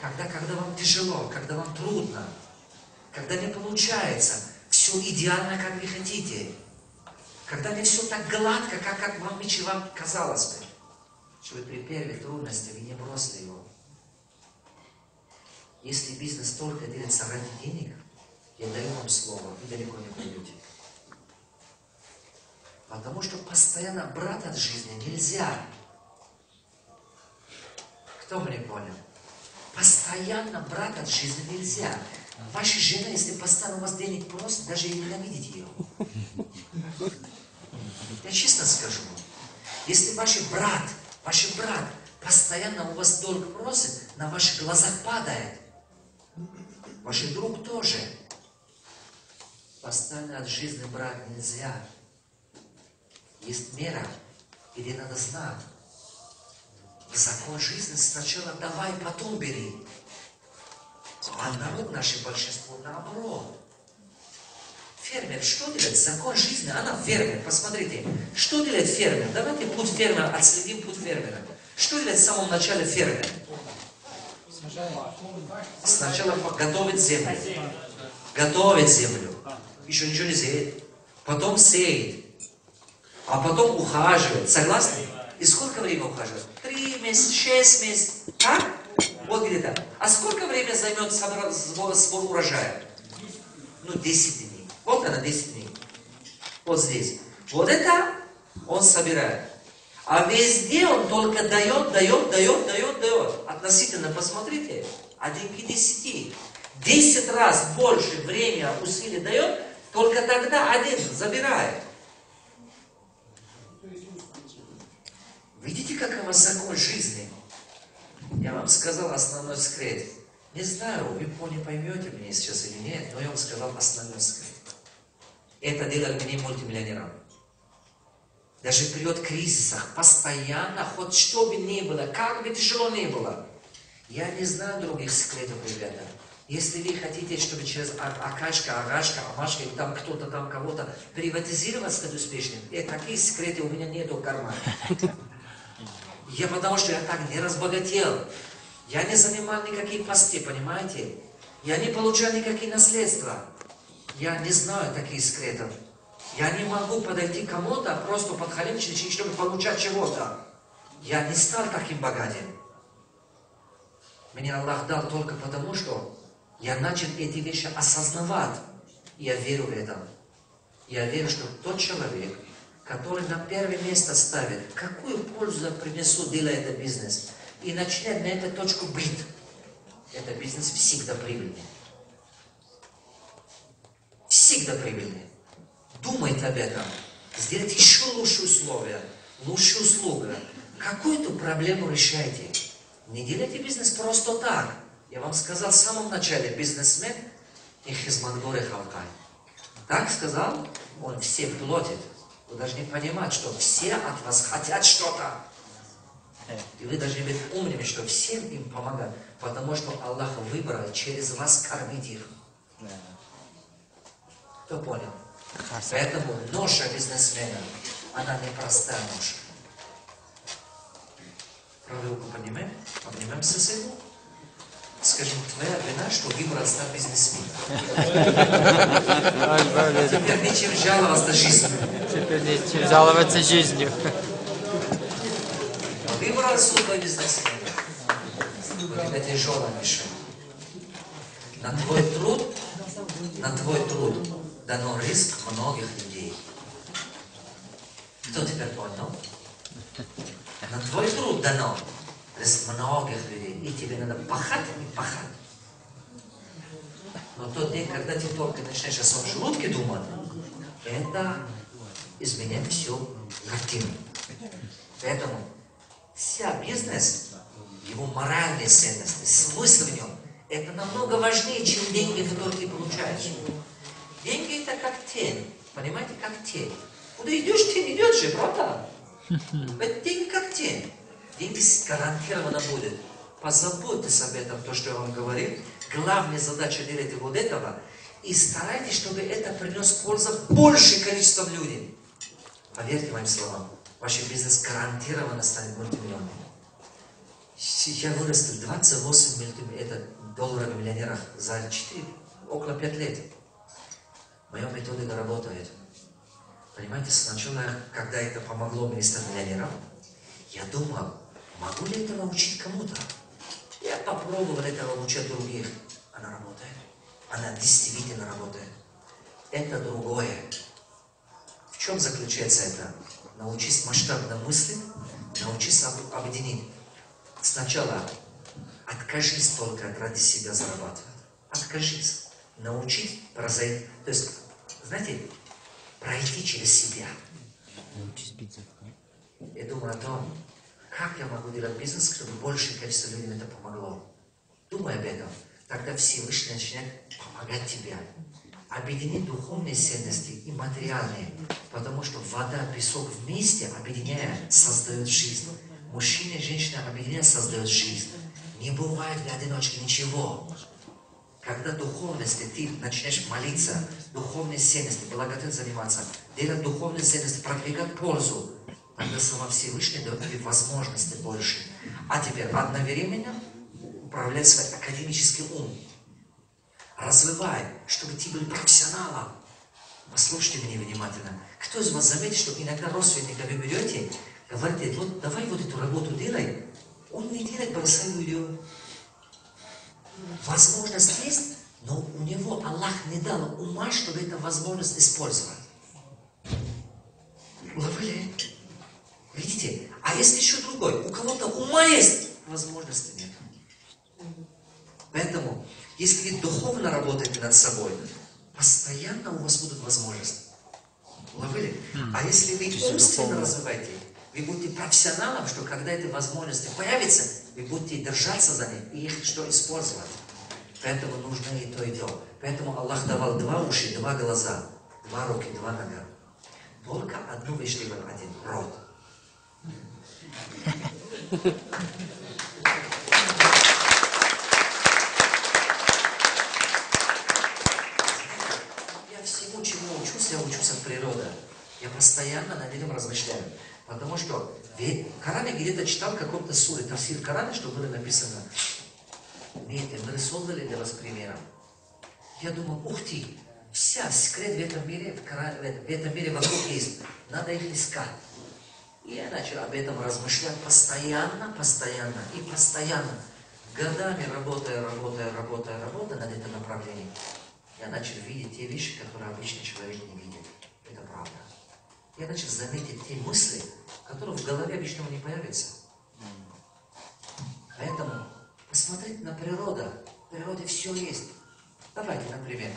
Когда вам тяжело, когда вам трудно, когда не получается, все идеально, как вы хотите. Когда не все так гладко, как вам казалось бы. Что вы при первой трудности, вы не бросили его. Если бизнес только делается ради денег, я даю вам слово, вы далеко не пойдете. Потому что постоянно брать от жизни нельзя. Кто меня понял? Постоянно брать от жизни нельзя. Ваша жена, если постоянно у вас денег просит, даже и ненавидеть ее. Я честно скажу вам. Если ваш брат постоянно у вас долг просит, на ваших глазах падает. Ваш друг тоже. Постоянно от жизни брать нельзя. Есть мера, где надо знать. Закон жизни сначала давай, потом бери. А народ наше большинство наоборот. Фермер что делает? Закон жизни, она фермер. Посмотрите, что делает фермер? Давайте путь фермера, отследим путь фермера. Что делает в самом начале фермер? Сначала готовит землю. Готовит землю. Еще ничего не сеет. Потом сеет. А потом ухаживает. Согласны? И сколько времени ухаживает? 3 месяца, 6 месяцев. Так? Вот где-то. А сколько времени займет сбор урожая? 10 дней. Вот она, 10 дней. Вот здесь. Вот это он собирает. А везде он только дает. Относительно, посмотрите, 1 к 10. 10 раз больше времени, усилий дает, только тогда один забирает. Видите, как у вас закон жизни? Я вам сказал основной секрет. Не знаю, вы поймете меня сейчас или нет, но я вам сказал основной секрет. Это делает меня мультимиллионером. Даже в период кризисов, постоянно, хоть что бы ни было, как бы тяжело ни было. Я не знаю других секретов, ребята. Если вы хотите, чтобы через Акашка, Агашка, Амашка, или там кто-то там кого-то приватизировать, стать успешным, такие секреты у меня нету в кармане. Потому что я так не разбогател. Я не занимал никакие посты, понимаете? Я не получал никакие наследства. Я не знаю таких секретов. Я не могу подойти к кому-то просто под халимчик, чтобы получать чего-то. Я не стал таким богатым. Мне Аллах дал только потому, что я начал эти вещи осознавать. Я верю в это. Я верю, что тот человек, который на первое место ставит, какую пользу я принесу, делая этот бизнес, и начинает на эту точку быть, этот бизнес всегда прибыльный. Всегда прибыльный. Думайте об этом. Сделайте еще лучшие условия, лучшие услуги. Какую-то проблему решайте. Не делайте бизнес просто так. Я вам сказал в самом начале, бизнесмен и хизмат горе халкай. Так сказал, он всем платит. Вы должны понимать, что все от вас хотят что-то. И вы должны быть умными, что всем им помогать. Потому что Аллах выбрал через вас кормить их. Кто понял? Поэтому ноша бизнесмена, она непростая ноша. Правую руку поднимаем, обнимаем соседу. Скажем, твоя вина, что выбрал стать бизнесменом. Теперь нечем жаловаться жизнью. Теперь нечем жаловаться жизнью. Выбрал свой бизнесмен. Это тяжелая мишень. На твой труд дано риск многих людей. Кто теперь понял? На твой труд дано риск многих людей. И тебе надо пахать и пахать. Но тот день, когда ты только начинаешь о своем желудке думать, это изменяет всю картину. Поэтому вся бизнес, его моральные ценности, смысл в нем, это намного важнее, чем деньги, которые ты получаешь. Деньги это как тень. Понимаете, как тень. Куда идешь, тень идет же, правда? Деньги как тень. Деньги гарантированно будут. Позаботьтесь об этом, то, что я вам говорил. Главная задача делайте вот этого. И старайтесь, чтобы это принес пользу большее количество людей. Поверьте моим словам. Ваш бизнес гарантированно станет мультимиллионным. Я вырастил 28 долларов миллионеров за около 5 лет. Моя методика работает. Понимаете, сначала, когда это помогло мне стать миллионером, я думал, могу ли это научить кому-то? Я попробовал это научить других. Она работает. Она действительно работает. Это другое. В чем заключается это? Научись масштабно мыслить, научись объединить. Сначала откажись только ради себя зарабатывать. Откажись. Научись произойти. То есть, знаете, пройти через себя. Я думаю о том, как я могу делать бизнес, чтобы большее количество людей это помогло. Думай об этом. Тогда Всевышний начинает помогать тебе. Объединить духовные ценности и материальные. Потому что вода, песок вместе, объединяя, создают жизнь. Мужчина и женщина объединяя, создают жизнь. Не бывает для одиночки ничего. Когда духовности ты начинаешь молиться, духовные ценности, благодать заниматься, делать духовные ценности, продвигать пользу, тогда сама Всевышний дает тебе возможности больше. А теперь одновременно управлять свой академический ум. Развивай, чтобы ты был профессионалом. Послушайте меня внимательно. Кто из вас заметит, что иногда родственника вы берете, говорите, вот давай вот эту работу делай, он не делает, бросай уйдет. Возможность есть, но у него Аллах не дал ума, чтобы эту возможность использовать. Уловили? Видите? А есть еще другой. У кого-то ума есть, возможности нет. Поэтому, если вы духовно работаете над собой, постоянно у вас будут возможности. Уловили? А если вы умственно развиваете, вы будете профессионалом, что когда эти возможности появятся, вы будете держаться за них и их что использовать. Поэтому нужно и то, и то. Поэтому Аллах давал 2 уши, 2 глаза, 2 руки, 2 нога. Только одну вещь делал один. Рот. Я всему, чему учусь, я учусь от природы. Я постоянно над этим размышляю. Потому что в Коране где-то читал каком-то суре, тафсир в Коране, что было написано. Видите, мы создали для вас примером. Я думал, ух ты, вся секрет в этом мире, в этом мире вокруг есть. Надо их искать. И я начал об этом размышлять постоянно. Годами работая над этим направлением. Я начал видеть те вещи, которые обычный человек не видит. Это правда. Я начал заметить те мысли, которые в голове обычного не появятся. Поэтому посмотрите на природу. В природе все есть. Давайте, например,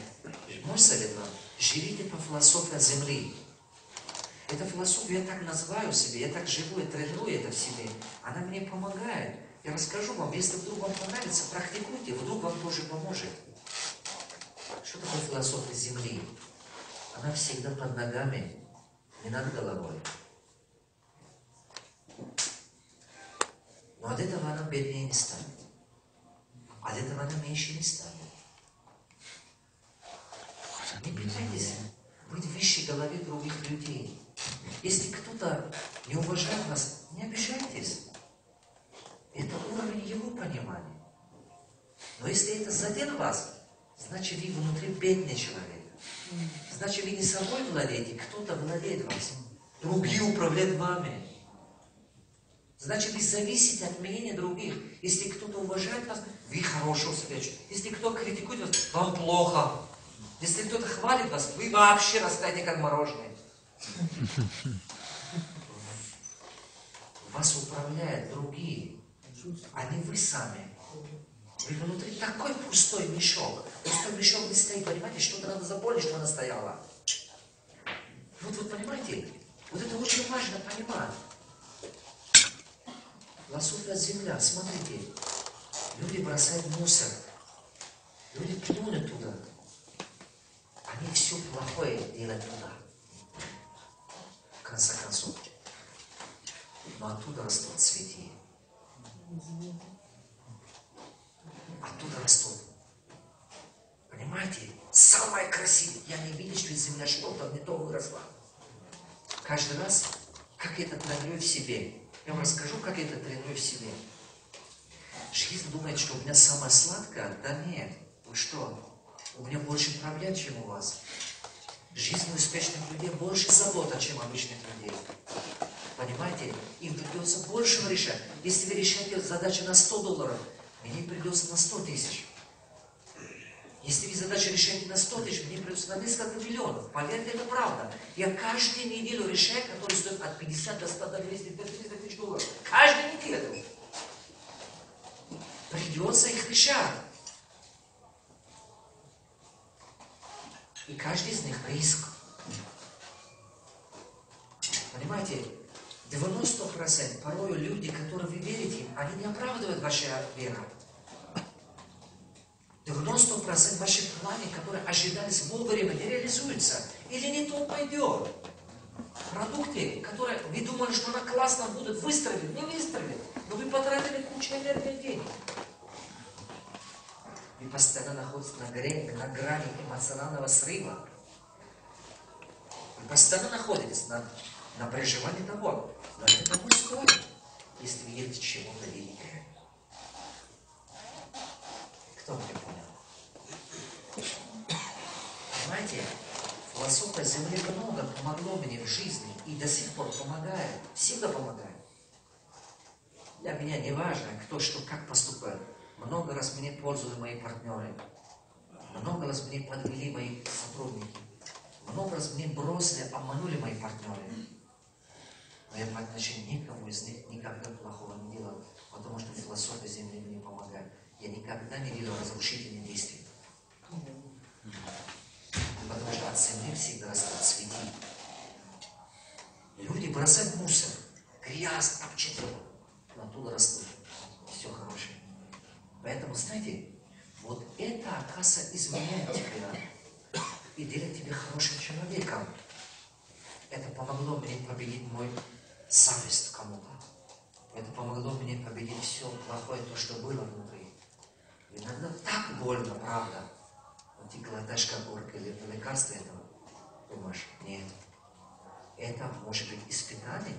мой совет вам. Живите по философии Земли. Эту философию я так называю себе, я так живу, я тренирую это в себе. Она мне помогает. Я расскажу вам, если вдруг вам понравится, практикуйте, вдруг вам тоже поможет. Что такое философия Земли? Она всегда под ногами, не над головой. Но от этого она беднее не станет. От этого она меньше не станет. Не пытайтесь быть выше головы других людей. Если кто-то не уважает вас, не обижайтесь. Это уровень его понимания. Но если это задел вас, значит вы внутри бедный человек. Значит вы не собой владеете, кто-то владеет вас. Другие управляют вами. Значит, вы зависите от мнения других. Если кто-то уважает вас, вы хорошо себя чувствуете. Если кто критикует вас, вам плохо. Если кто-то хвалит вас, вы вообще растаете как мороженое. Вас управляют другие, а не вы сами. Вы внутри такой пустой мешок. Пустой мешок не стоит, понимаете, что-то надо заполнить, что она стояла. Вот понимаете, вот это очень важно понимать. Философия Земля, смотрите, люди бросают мусор, люди плюнут туда, они все плохое делают туда, в конце концов. Но оттуда растут цветы, оттуда растут. Понимаете, самое красивое, я не видел, что из Земли что-то не то выросло. Каждый раз, как это тренирую в себе. Я вам расскажу, как я это тренирую в себе. Жизнь думает, что у меня самое сладкое. Да нет. Вы что? У меня больше проблем, чем у вас. Жизнь у успешных людей больше забота, чем обычных людей. Понимаете? Им придется больше решать. Если вы решаете задачу на $100, мне придется на 100 тысяч. Если вы задачу решаете на 100 тысяч, мне придется на несколько миллионов. Поверьте, это правда. Я каждую неделю решаю, который стоит от 50 до 100 до 200, до 300 тысяч долларов. Каждую неделю. Придется их решать. И каждый из них риск. Понимаете, 90% порой люди, которые вы верите, они не оправдывают вашу веру. 90% ваших планов, которые ожидались вовремя, не реализуются. Или не то пойдет. Продукты, которые вы думали, что она классно будет, выстрелит, не выстрелит. Но вы потратили кучу энергии и денег. Вы постоянно находитесь на грани эмоционального срыва. Вы постоянно находитесь на напряжении того, но это того стоит, если вы едете чему-то великому. Кто мне понял? Понимаете, философия Земли много помогло мне в жизни и до сих пор помогает, всегда помогает. Для меня не важно, кто что, как поступает. Много раз мне пользовали мои партнеры, много раз мне подвели мои сотрудники, много раз мне бросили, обманули мои партнеры. Но я по отношению никому из них никогда плохого не делал, потому что философия Земли мне помогает. Я никогда не видел разрушительных действий. Потому что от земли всегда растут цветы. Люди бросают мусор, грязь, обчетверо, но оттуда растут все хорошее. Поэтому, знаете, вот это, оказывается, изменяет тебя и делает тебя хорошим человеком. Это помогло мне победить мой зависть кому-то. Это помогло мне победить все плохое, то, что было внутри. Иногда так больно, правда. Но ты глотаешь как горка или лекарство этого. Думаешь, нет. Это может быть испытание.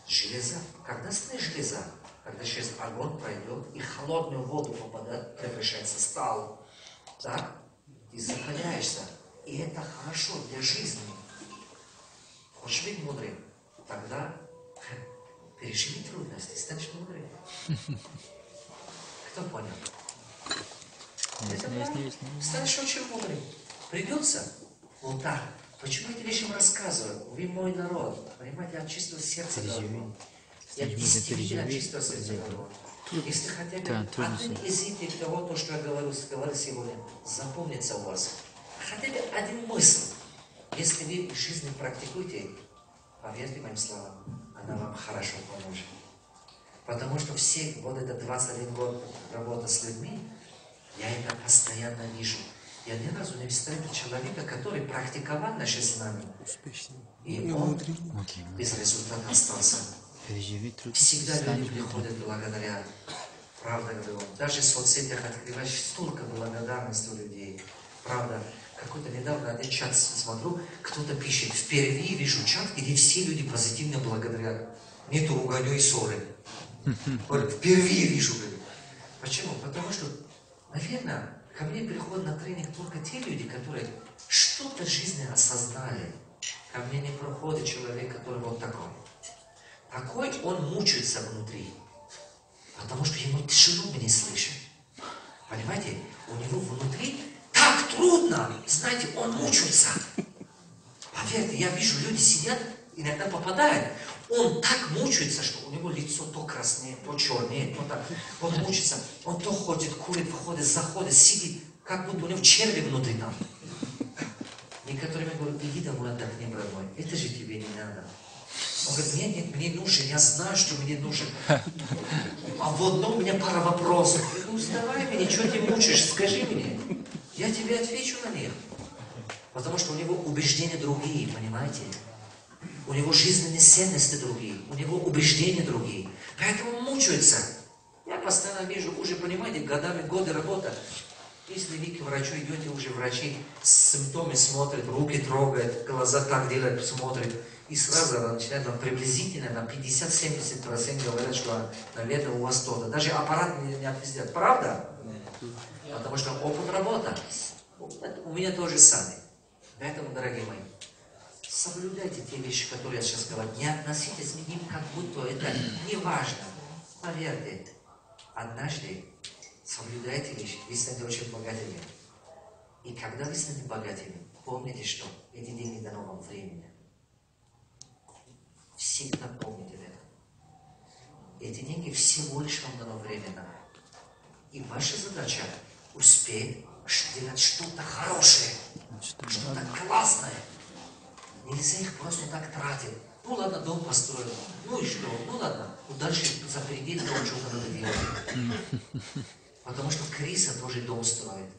Железо. Когда станет железо? Когда через огонь пройдет и холодную воду попадает, превращается в стал. Так? Ты закаляешься. И это хорошо для жизни. Хочешь быть мудрым? Тогда переживи трудности, станешь мудрым. Кто понял? Это правда. Станешь очень мудрым. Придется вот так. Почему я эти вещи вам рассказываю? Вы мой народ. Понимаете, я от чистого сердца говорю. Я действительно от чистого сердца говорю. Если хотя бы один из того, то, что я говорю сегодня, запомнится у вас. Хотя бы один мысль. Если вы в жизни практикуете, поверьте моим словам, она вам хорошо поможет. Потому что все вот это 21 год работы с людьми, я это постоянно вижу. Я ни разу не встретил человека, который практиковал наши знания. И он без результата остался. Всегда люди приходят благодаря. Правда говорю. Даже в соцсетях открываешь столько благодарности у людей. Правда. Какой-то недавно один чат смотрю, кто-то пишет, впервые вижу чат, где все люди позитивно благодарят. Нету ругания и ссоры. Впервые вижу. Почему? Потому что, наверное, ко мне приходят на тренинг только те люди, которые что-то в жизни осознали. Ко мне не проходит человек, который вот такой. Такой он мучается внутри. Потому что ему тяжело меня слышать. Понимаете? У него внутри так трудно. Знаете, он мучается. Поверьте, я вижу, люди сидят, иногда попадают. Он так мучается, что у него лицо то краснеет, то чернеет, то так. Он мучается. Он то ходит, курит, входит, заходит, сидит, как будто у него черви внутри там. Некоторые мне говорят, иди домой, отдохни, брат мой. Это же тебе не надо. Он говорит, нет, мне нужен, я знаю, что мне нужен. А вот у меня пара вопросов. Я говорю, задавай мне, что ты мучаешь, скажи мне. Я тебе отвечу на них. Потому что у него убеждения другие, понимаете? У него жизненные ценности другие, у него убеждения другие. Поэтому он мучается. Я постоянно вижу, уже понимаете, годами, годы работы. Если вы к врачу идете, уже врачи с симптомами смотрят, руки трогают, глаза так делают, смотрят. И сразу начинает нам приблизительно на 50-70% говорят, что, наверное, у вас то-то. Даже аппарат не отвезет. Правда? Потому что опыт работы. У меня тоже самое. Поэтому, дорогие мои, соблюдайте те вещи, которые я сейчас говорю. Не относитесь к ним, как будто это не важно. Поверьте, однажды соблюдайте вещи, вы станете очень богатыми. И когда вы станете богатыми, помните, что эти деньги дано вам временно. Всегда помните это. Эти деньги всего лишь вам дано временно. И ваша задача успеть делать что-то хорошее, что-то классное. Нельзя их просто так тратить. Ну ладно, дом построил. Ну и что? Ну ладно. Ну дальше за пределы дома что-то надо делать. Потому что крыса тоже дом строит.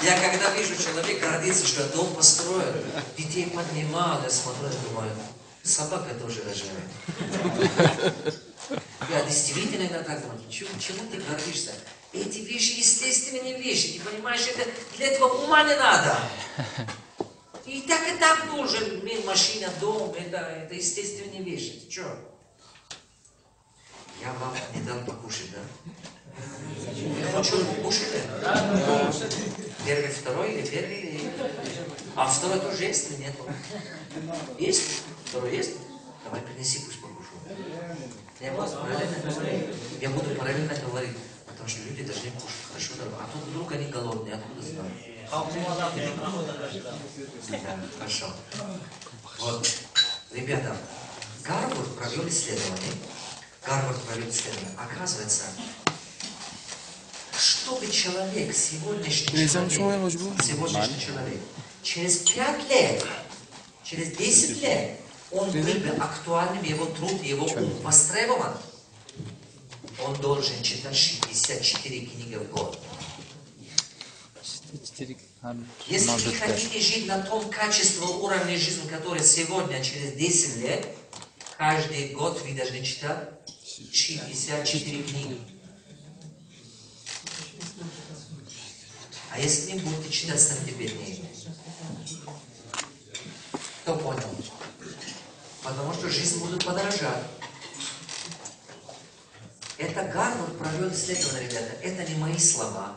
Я когда вижу, человек гордится, что дом построил, детей поднимал, я смотрю и думаю, собака тоже рожает. Я действительно иногда думаю, чему ты гордишься? Эти вещи естественные вещи, ты понимаешь, это для этого ума не надо. И так должен иметь машина, дом, это естественные вещи. Ты что? Я вам не дал покушать, да? Вы что, кушали? Да. Первый, второй или первый? А второй тоже есть или нет? Есть? Второй есть? Давай принеси, пусть покушаю. Я буду параллельно говорить, потому что люди должны кушать хорошо, а тут вдруг они голодные, откуда знают? Да, хорошо. Вот, ребята, Гарвард провел исследование. Оказывается, чтобы человек, сегодняшний человек, через 5 лет, через 10 лет, он был бы актуальным, его труд, его ум востребован. он должен читать 64 книги в год. 4 Если вы может хотите жить на том качестве, уровне жизни, который сегодня, через 10 лет, каждый год вы должны читать 64 книги. А если не будете читать, станете беднее. Кто понял? Потому что жизнь будет подорожать. Это Гарвард провел исследование, ребята. Это не мои слова.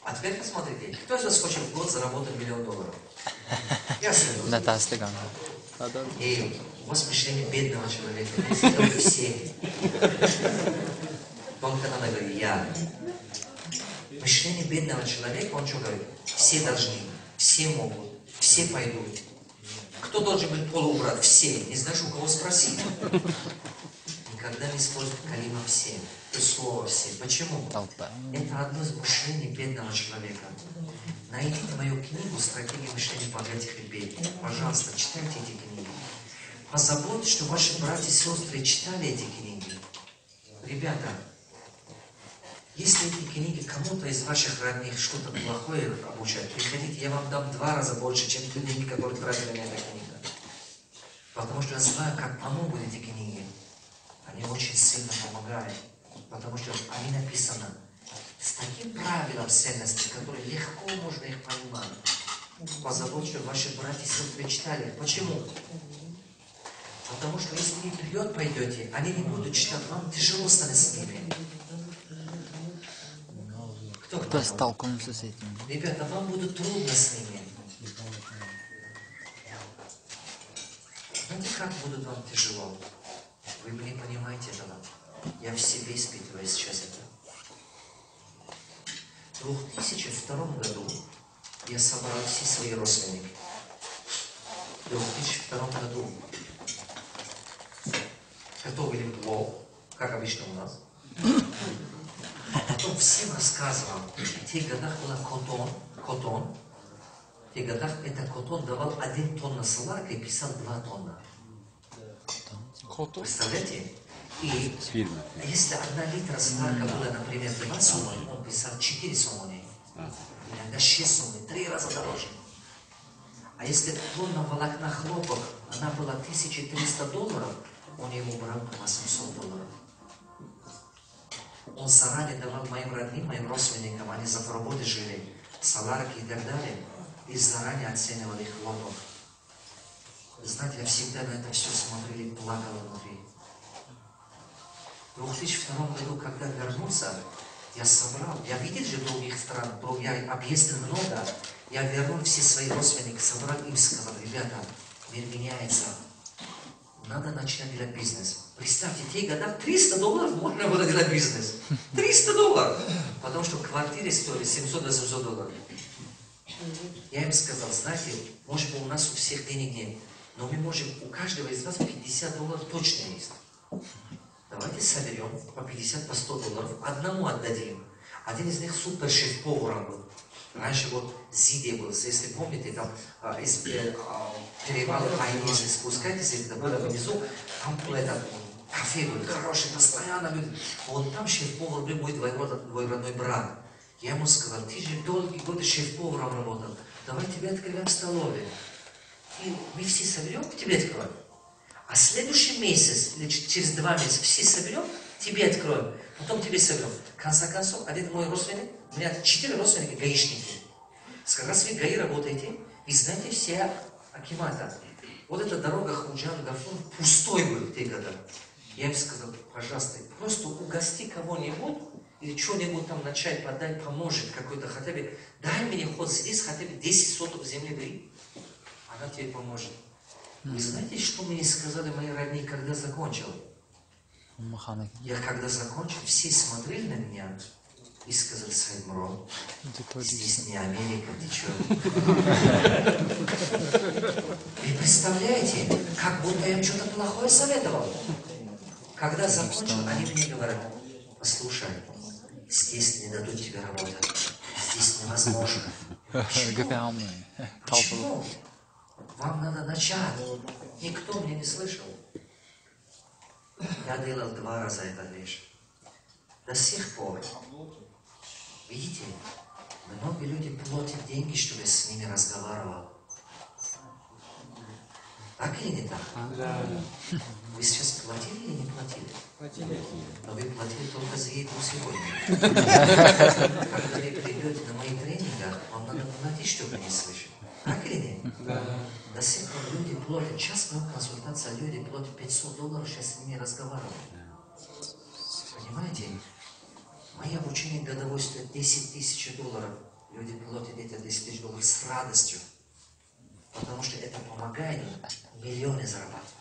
А теперь посмотрите, кто из вас хочет в год заработать $1 миллион? Я слышу. Да, да, стыган. И у вас мышление бедного человека. Только все. Только надо говорить «я». Мышление бедного человека, он что говорит? Все должны, все могут, все пойдут. Кто должен быть пол убрать? Все. Не знаешь, у кого спросить. Никогда не используют калима «все». То есть слово «все». Почему? Толпа. Это одно из мышлений бедного человека. Найдите мою книгу «Стратегия мышления богатых и бедных». Пожалуйста, читайте эти книги. Позаботьтесь, что ваши братья и сестры читали эти книги. Ребята, если эти книги кому-то из ваших родных что-то плохое обучают, приходите, я вам дам 2 раза больше, чем те деньги, которые тратили на эту книгу. Потому что я знаю, как помогут эти книги. Они очень сильно помогают. Потому что они написаны с таким правилом ценностей, которые легко можно их понимать. Позаботьтесь, что ваши братья и сестры читали. Почему? Потому что если вы вперед пойдете, они не будут читать, вам тяжело станет с ними. Кто столкнулся с этим? Ребята, вам будет трудно с ними. Знаете, как будет вам тяжело? Вы не понимаете этого. Я в себе испытываю сейчас это. В 2002 году я собрал все свои родственники. В 2002 году готовили плов, как обычно у нас. А потом всем рассказывал. В тех годах был котон. В тех годах это котон давал 1 тонна соларка и писал 2 тонна. Представляете? И если 1 литра соларка была, например, 2 сомы, он писал 4 сомы. Иногда 6 сомы, 3 раза дороже. А если тонна волокна хлопок, она была $1300, он ему брал $800. Он заранее давал моим родным, моим родственникам, они за работы жили, соларки и так далее, и заранее оценивали их хлопок. Знаете, я всегда на это все смотрел и плакал внутри. В 2002 году, когда вернулся, я собрал, я видел же других стран, я объездил много, я вернул все свои родственники, собрал им, сказал: ребята, мир меняется, надо начинать делать бизнес. Представьте, в те годы $300 можно было делать бизнес. $300! Потому что квартиры стоили $700-800. Я им сказал: знаете, может быть, у нас у всех денег нет, но мы можем, у каждого из вас $50 точно есть. Давайте соберем по 50, по $100, одному отдадим. Один из них супер шеф-поваром был. Раньше вот Зиде был, если помните, там из перевала Айнезы спускайтесь, это было внизу, там был этот кафе был хороший, постоянно люди. Вот там шеф-повар был мой двоюродной брат. Я ему сказал: ты же долгие годы шеф-поваром работал, давай тебе откроем столовую. И мы все соберем, тебе откроем. А следующий месяц, или через 2 месяца, все соберем, тебе откроем, потом тебе соберем. В конце концов, один мой родственник, у меня 4 родственника гаишники. Как раз вы в ГАИ работаете, и знаете все акимата. Вот эта дорога Худжан-Гафун пустой был в те годы. Я им сказал: пожалуйста, просто угости кого-нибудь, или что-нибудь там на чай подай, поможет какой-то, хотя бы, дай мне хоть здесь хотя бы 10 соток земли бери, она тебе поможет. Вы знаете, что мне сказали мои родные, когда закончил? Я когда закончил, все смотрели на меня и сказали: Сайдмурод, здесь не Америка, ты что? Вы представляете, как будто я им что-то плохое советовал. Когда закончил, они мне говорят: послушай, здесь не дадут тебе работать, здесь невозможно. Почему? Почему? Вам надо начать. Никто меня не слышал. Я делал 2 раза эту вещь. До сих пор. Видите, много людей платят деньги, чтобы я с ними разговаривал. Так или не так? Да. Вы сейчас платили или не платили? Платили. Но вы платили только за еду сегодня. Когда вы придете на мои тренинги, вам надо платить, чтобы не слышать. Так или нет? Да. До сих пор люди платят. Сейчас моя консультация, люди платят $500, сейчас с ними разговариваю. Понимаете? Мое обучение годовое стоит $10 000. Люди платят эти $10 000 с радостью. Потому что это помогает им миллионы зарабатывать.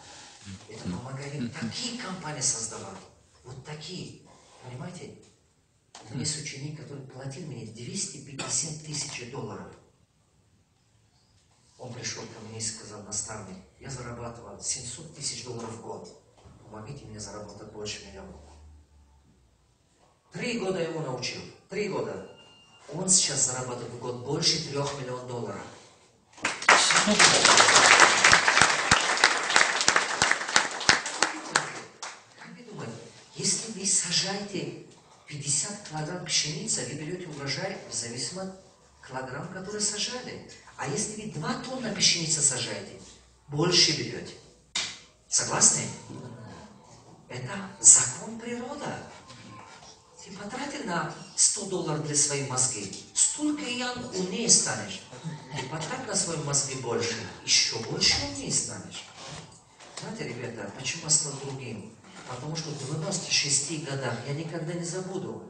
Это помогает им такие компании создавать. Вот такие. Понимаете? У меня есть ученик, который платил мне $250 000. Он пришел ко мне и сказал: наставник, я зарабатывал $700 000 в год. Помогите мне заработать больше миллиона. 3 года его научил. 3 года. Он сейчас зарабатывает в год больше $3 миллионов. Как вы думаете, если вы сажаете 50 килограмм пшеницы, вы берете урожай в зависимости от килограмм, который сажали. А если вы 2 тонны пшеницы сажаете, больше берете. Согласны? Это закон природы. Ты потратил на $100 для своих мозги, столько и умнее станешь. Ты потрать на свои мозги больше, еще больше умнее станешь. Знаете, ребята, почему я стал другим? Потому что в 96 годах я никогда не забуду.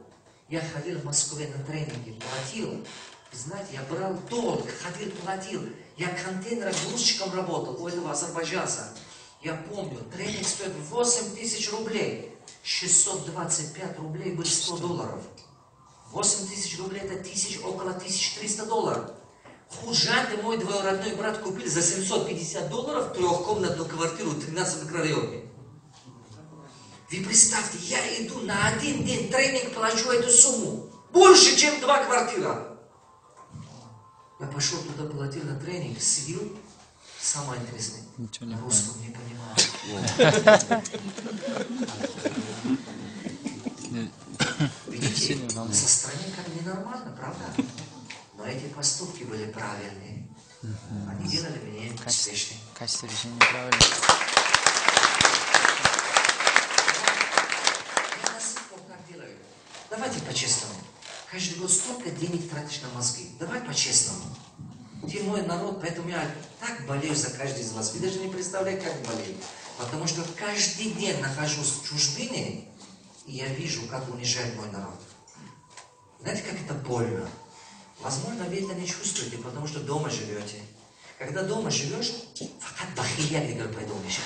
Я ходил в Москве на тренинги, платил. Знаете, я брал долг, ходил, платил. Я контейнером, грузчиком работал у этого азербайджанца. Я помню, тренинг стоит $8000 рублей. 625 рублей были $100. $8000 рублей это около $1300. Худжанты, мой двоюродной брат, купили за $750 трехкомнатную квартиру в 13 микрорайоне. Вы представьте, я иду на 1 день тренинг, плачу эту сумму. Больше, чем 2 квартиры. Я пошел туда, платил на тренинг, свил. Самое интересное, Ничего не на русском не понимаю. Видите, со стороны как ненормально, правда? Но эти поступки были правильные. Они делали меня успешным. Качество решения правильно. Я до сих пор так делаю. Давайте по-честному. Каждый год столько денег тратишь на мозги. Давай по-честному. Ты мой народ, поэтому я так болею за каждый из вас. Вы даже не представляете, как болею. Потому что каждый день нахожусь в чужбине, и я вижу, как унижает мой народ. Знаете, как это больно? Возможно, вы это не чувствуете, потому что дома живете. Когда дома живешь, факат бахия дигар пайдолишь.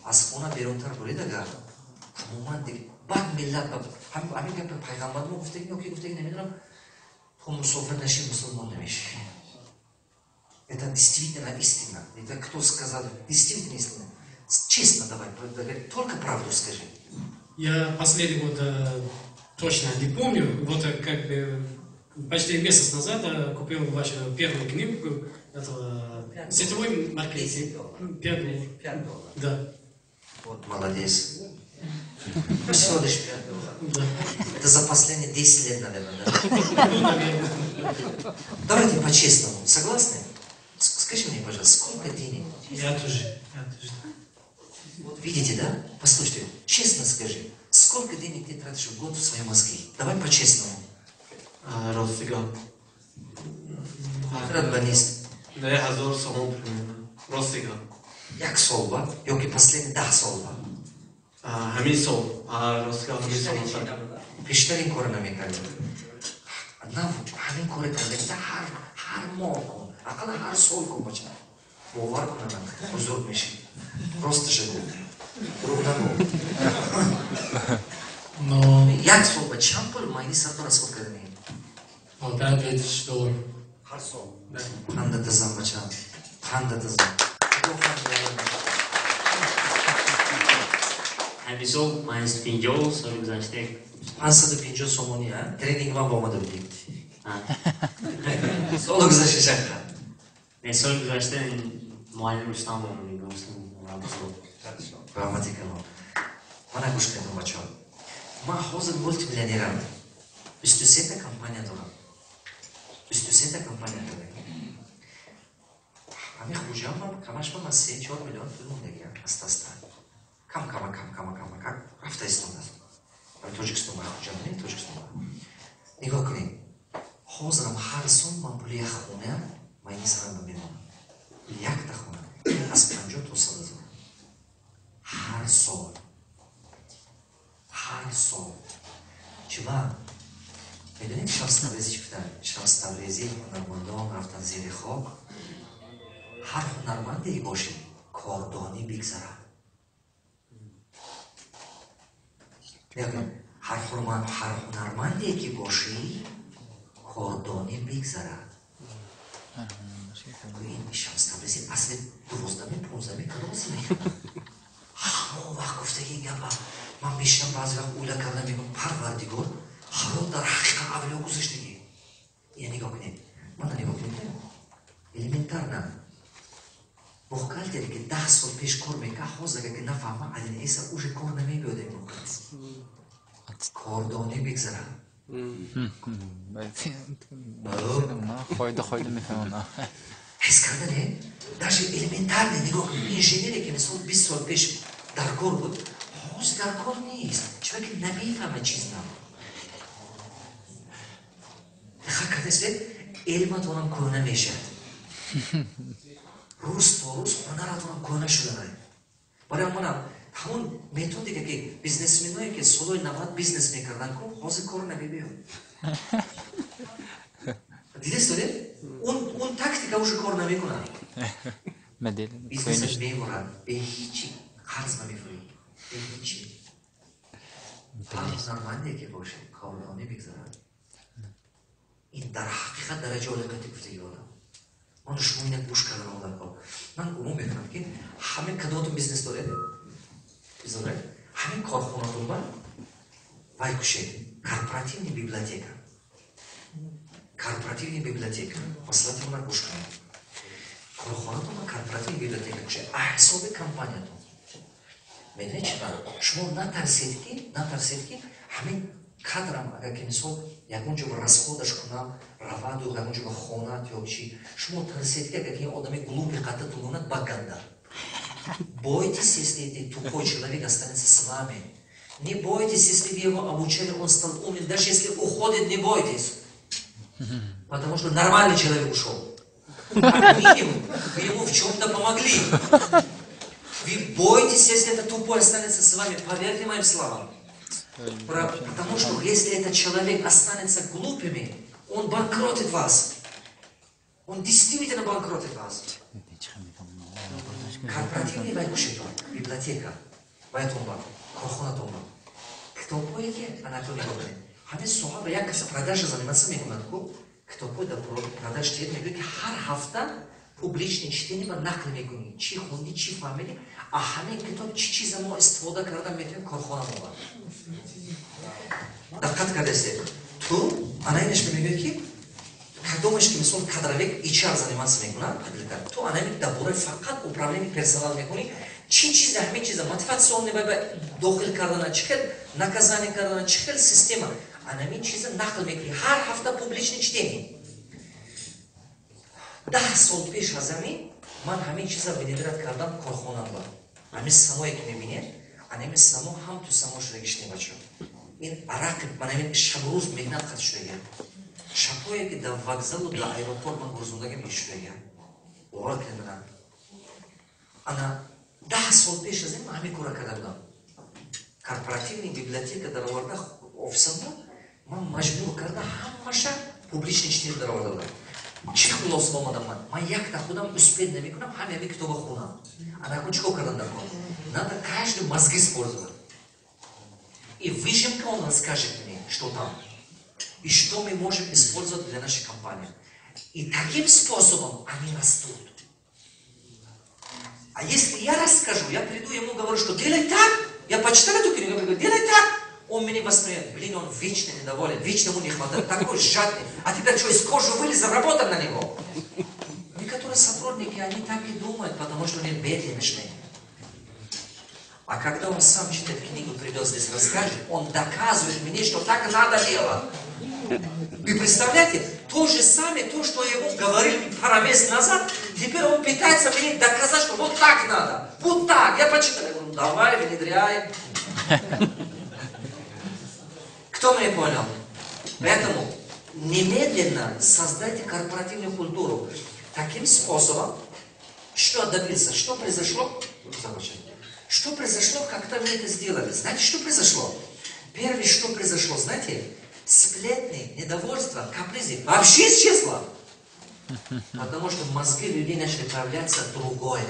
Асхуна берунтар буридага. Хамуман диг. Баг миллат баг. Амин как пайгамбар му гуфтеги не мидрам. Мусульман наши мусульман немеш. Это действительно истина. Это кто сказал? Действительно истина. Честно давай, только правду скажи. Я последний год точно не помню. Вот как бы почти месяц назад купил вашу первую книгу. Это сетевой маркетинг. $5. Да. Вот молодец. Всего лишь $5. Да. Это за последние 10 лет, наверное, да? Ну, наверное. Давайте по-честному. Согласны? Скажи мне, пожалуйста, сколько денег? Я тоже. Вот видите, да? Послушайте, честно скажи, сколько денег ты тратишь в год в свои мозги? Давай по-честному. Ростига. Радбанист. Да, я хазор самом примерно. Ростига. Як солба? Йоки последний да солба. Хамин сол. Ростига хамин сол. Пиштарин корена ми кали. Одна хамин коре кали. Да хар молку. Акала хар солку бача. Бовар кунана. Узор миши. Просто живу. Друг на друга. Но Як солба? Чампул майни сартора сколько дней? $5000. Хар сол. Да. Ханда тазам бача. Ханда тазам. Episod mais pinjol sobre os hashtag. Анса да пинчо сомони, а? Тренинг вам бома да бдик. Солок за шишака. Ne sobre os hashtag muallim İstanbul'un bir konusunda. Грамматика, но. Мана гуш кардам бачаҳо. Ман ҳозир мултимиллионерам. 23 та компания дорам. 23 та компания дорам. Ҳамин хуҷаам камаш ман 3-4 миллион пул мондагия аста-аста. Кам рафта истода. Тоҷикистон ва хуҷаам не Тоҷикистон. Нигоҳ кунед. Ҳозирам ҳар сол ман пули як хона майни сарам мемонам. Якта хона аз 50 то 100 000. Ҳар сол. Ҳар сол. Чима? Медонед шахс таврези чӣ гуфтанд? Шахс таврези ҳунармандон рафтан зери хок. Ҳар ҳунарманде бошед, кордонӣ бигзарад. ҳар ҳунарманде ки бошӣ, кордонӣ бигзарад. ин шахс таврези асли 12-15 классе мехонад. ҳамон вақт гуфтаги гапа ман бештар баъзе вақт уйла карда мегӯям парвардигор ҳарон дар ҳақиқат авлиё гузоштагӣ. Я нигоҳ кунед. Мана нигоҳ кунед. Элементарна. Бухгалтере ки 10 сол пеш кор мекард, ҳозир агар ки нафаҳма алин эса уже кор намебиёд ин бухгалтер. Кордонӣ бигзарад. Хойда мефаҳмам. ҳис кардане? даже элементарне нигоҳ кунед. Инженере ки мисол 20 сол пеш дар кор буд, ҳозир дар кор нест. чунки ки намефаҳма чизна. диққат кардасизед? илматонам кӯҳна мешавад. рӯз то рӯз ҳунаратонам кӯҳна шуда. барои манам ҳамон методика ки бизнесменое ки солои 90 бизнес мекардан ку ҳозир кор намебиёд. дидест доред? он тактика уже кор намекунад. бизнес мебурад, бе ҳичи қарз намефурад, бе ҳичи. ҳар ҳунарманде ки бошед, кордонӣ бигзарад. ин дар ҳақиқат дараҷа олиқати гуфтаги одам. ман шумо ина гӯш кардан одамҳо. ман умум мекунам ки ҳамин кадоматон бизнес доред? Изобред? ҳамин корхонатон ба вай кушед. Корпоративни библиотека. Корпоративни библиотека. Маслиҳатам ман гӯш кунед. Корхонатон ба корпоративни библиотека кушед. Аҳсоби компаниятон. медонед чӣ бар? шумо натарсед ки ҳамин кадрам агар ки мисол ягон ҷо расходаш кунам, раваду ягон ҷо хонат ё чӣ, шумо тарсед ки агар ки одами глупи қаттатон монад ба ганда. Бойтесь, если это тупой человек останется с вами. Не бойтесь, если вы его обучали, он стал умным. Даже если уходит, не бойтесь. Потому что нормальный человек ушел. Как минимум, вы ему в чем-то помогли. Вы бойтесь, если это тупой останется с вами. Поверьте моим словам. Потому что если этот человек останется глупыми, он банкротит вас. Он действительно банкротит вас. Корпоративный вайкушитон, библиотека, вайтонба, корхонатонба. Китобҳое ки анатомия мекунед. ҳамин соҳаба як каса продажа заниматься мекунад ку китобҳои дар продаж читед мегӯяд ки ҳар ҳафта публичное чтение ба нақл мекунӣ. Чӣ хунди, чӣ фаҳмидӣ, а ҳамин китоб чӣ чиза мо истифода карда метавонем корхонамонба. Диққат кардастед? ту анаинаш мегӯяд ки кадомаш ки мисол кадровик HR заниматься мекунад, ту анами дабораи фақат управление персонал мекунӣ. Чӣ чиза, ҳамин чиза мотиватсионный дохил кардана, чӣ хел наказание кардана, чӣ хел система, анами чиза нақл мекунӣ. ҳар ҳафта публичное чтение. 10 сол пеш аз ҳамин ман ҳамин чиза внедрят кардам корхонамда. ҳамин самое ки мебинед, анами само ҳам ту само шуда гишне бачо. ин арақи манамин шабрӯз меҳнат қат шудагия. шабҳое ки дар вокзалу дар аэропорт ман гузондагим ишудагия. бовар кардам. ана 10 сол пеш аз ин ман ҳамин кора карда будам. Корпоративный библиотека дар оварда офисамда ман маҷбур карда ҳамаша публичное чтение дар оварда будам. чӣ хулоса омадам ман? Ман якта худам успех намекунам, ҳамин китоба хунам. Ана чӣ кор кардам дар кор? Надо каждый мозги использовать. И выжимка он расскажет мне, что там. И что мы можем использовать для нашей компании. И таким способом они растут. А если я расскажу, я приду ему говорю, что делай так, я почитал эту книгу, говорю, делай так, он меня воспринимает. Блин, он вечно недоволен, вечно ему не хватает, такой жадный. А теперь что, из кожи вылез, заработал на него? Некоторые сотрудники, они так и думают, потому что они бедные. А когда он сам читает книгу, придет здесь, расскажет, он доказывает мне, что так надо делать. Вы представляете, то же самое, то, что я ему говорил пару месяцев назад, теперь он пытается мне доказать, что вот так надо, вот так. Я почитал, я говорю, давай, внедряй. Кто меня понял? Поэтому немедленно создайте корпоративную культуру. Таким способом, что добился, что произошло? Что произошло, когда мы это сделали? Знаете, что произошло? Первое, что произошло, знаете, сплетни, недовольство, капризы вообще исчезло. Потому что мозги людей начали проявляться другое.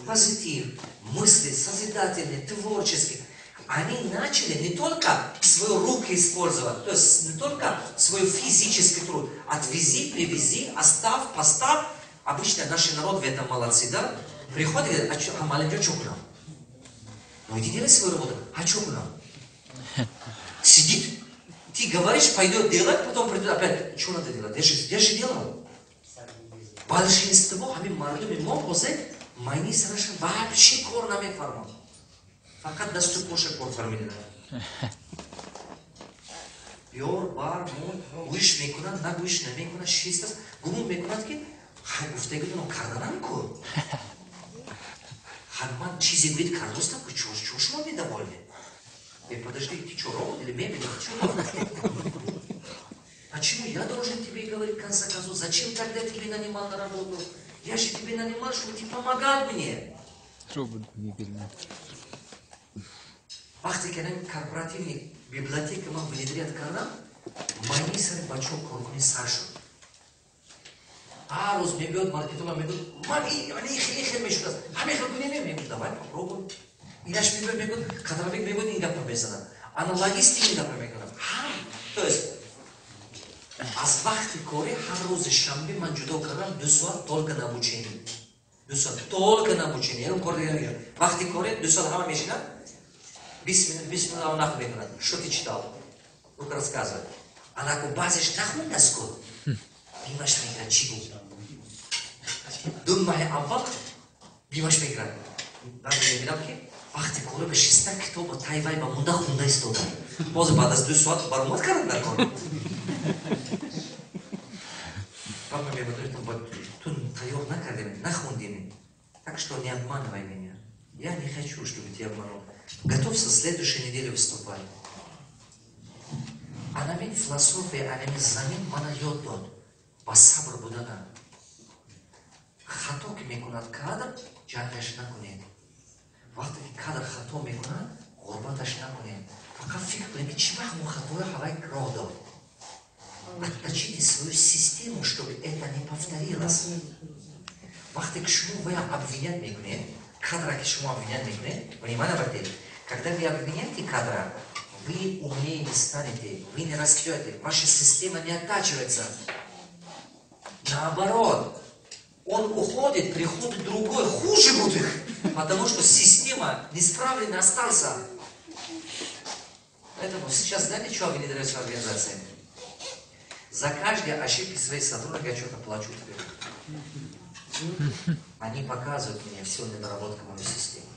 Позитив, мысли созидательные, творческие. Они начали не только свои руки использовать, то есть не только свой физический труд. Отвези, привези, оставь, поставь. Обычно наш народ в этом молодцы, да? Приходит и говорит, а молодежь что к нам? Ну иди делай свою работу. А что к нам? Сидит, ты говоришь, пойдет делать, потом придет опять, что надо делать? Я же делал. Большинство, хами мардуми мокозе, майни сарашан вообще корнами формат. Fakat dastur poşa kor farmidine. Yor, bar, mon, bu iş mekunat, na bu iş ne mekunat, şistas, bunun mekunat ki, hay uftegidun o kardanan ko. Ханман чизи говорит, Карлос такой, чего ж он недовольный? Я подожди, ты что, робот или мебель? Почему я должен тебе говорить в конце концов? Зачем тогда я тебе нанимал на работу? Я же тебе нанимал, чтобы ты помогал мне. Робот мебельный. وقتی که این корпоративní библиотека ما внедрят کردم мани сар бачо коркуни сар шуд. Har roz мебиот маркетолог мегуд мани хеле мешуд. Ҳаме хеле мегуд давай попробуй. Инаш мегуд кадрабек мегуд ин гапро мезанам. Аналогистик ин гапро мекунам. То есть аз вақти кори ҳар рӯзи шанбе ман ҷудо кардам 2 соат только на обучение. 2 соат только на обучение. Ером кор дигар мегирам. Вақти кори 2 соат ҳама мешинам. 20 минут он нахуй мекунад. Что ты читал? Ну-ка рассказывай. Она ако базиш нахуй даску. Бимаш мегирад чи буд? Думай аввал бимаш мегирад. Баъд мебинам ки вақти кори ба 6 китоба тайвай ба мунда хунда истода. Боз баъд аз 2 соат баромад кардам дар кор. Папа мне говорит, ту тайёр накардем, нахундим. Так что не обманывай меня. Я не хочу, чтобы тебя обманул. Готовься в следующей неделе выступать. Анамин философия, анамин замин мана ёд дод. Ба сабр будана. Хато ки мекунад кадр, ҷангаш накунед. Вақте ки кадр хато мекунад, ғурбаташ накунед. Фақат фикр кунед, ки чӣ вақт мо хатоя ҳавай роҳ дод. Отточите свою систему, чтобы это не повторилось. Вақте ки шумо вая обвинят мекунед, кадра, ки шумо обвинят мекунед, внимание обратите, когда вы обвиняете кадра, вы умнее не станете, вы не растете, ваша система не оттачивается. Наоборот, он уходит, приходит другой, хуже будет, потому что система неисправлена осталась. Поэтому сейчас знаете, что внедряется в организации? За каждые ошибки своих сотрудников я что-то плачу теперь. Они показывают мне всю недоработку мою систему.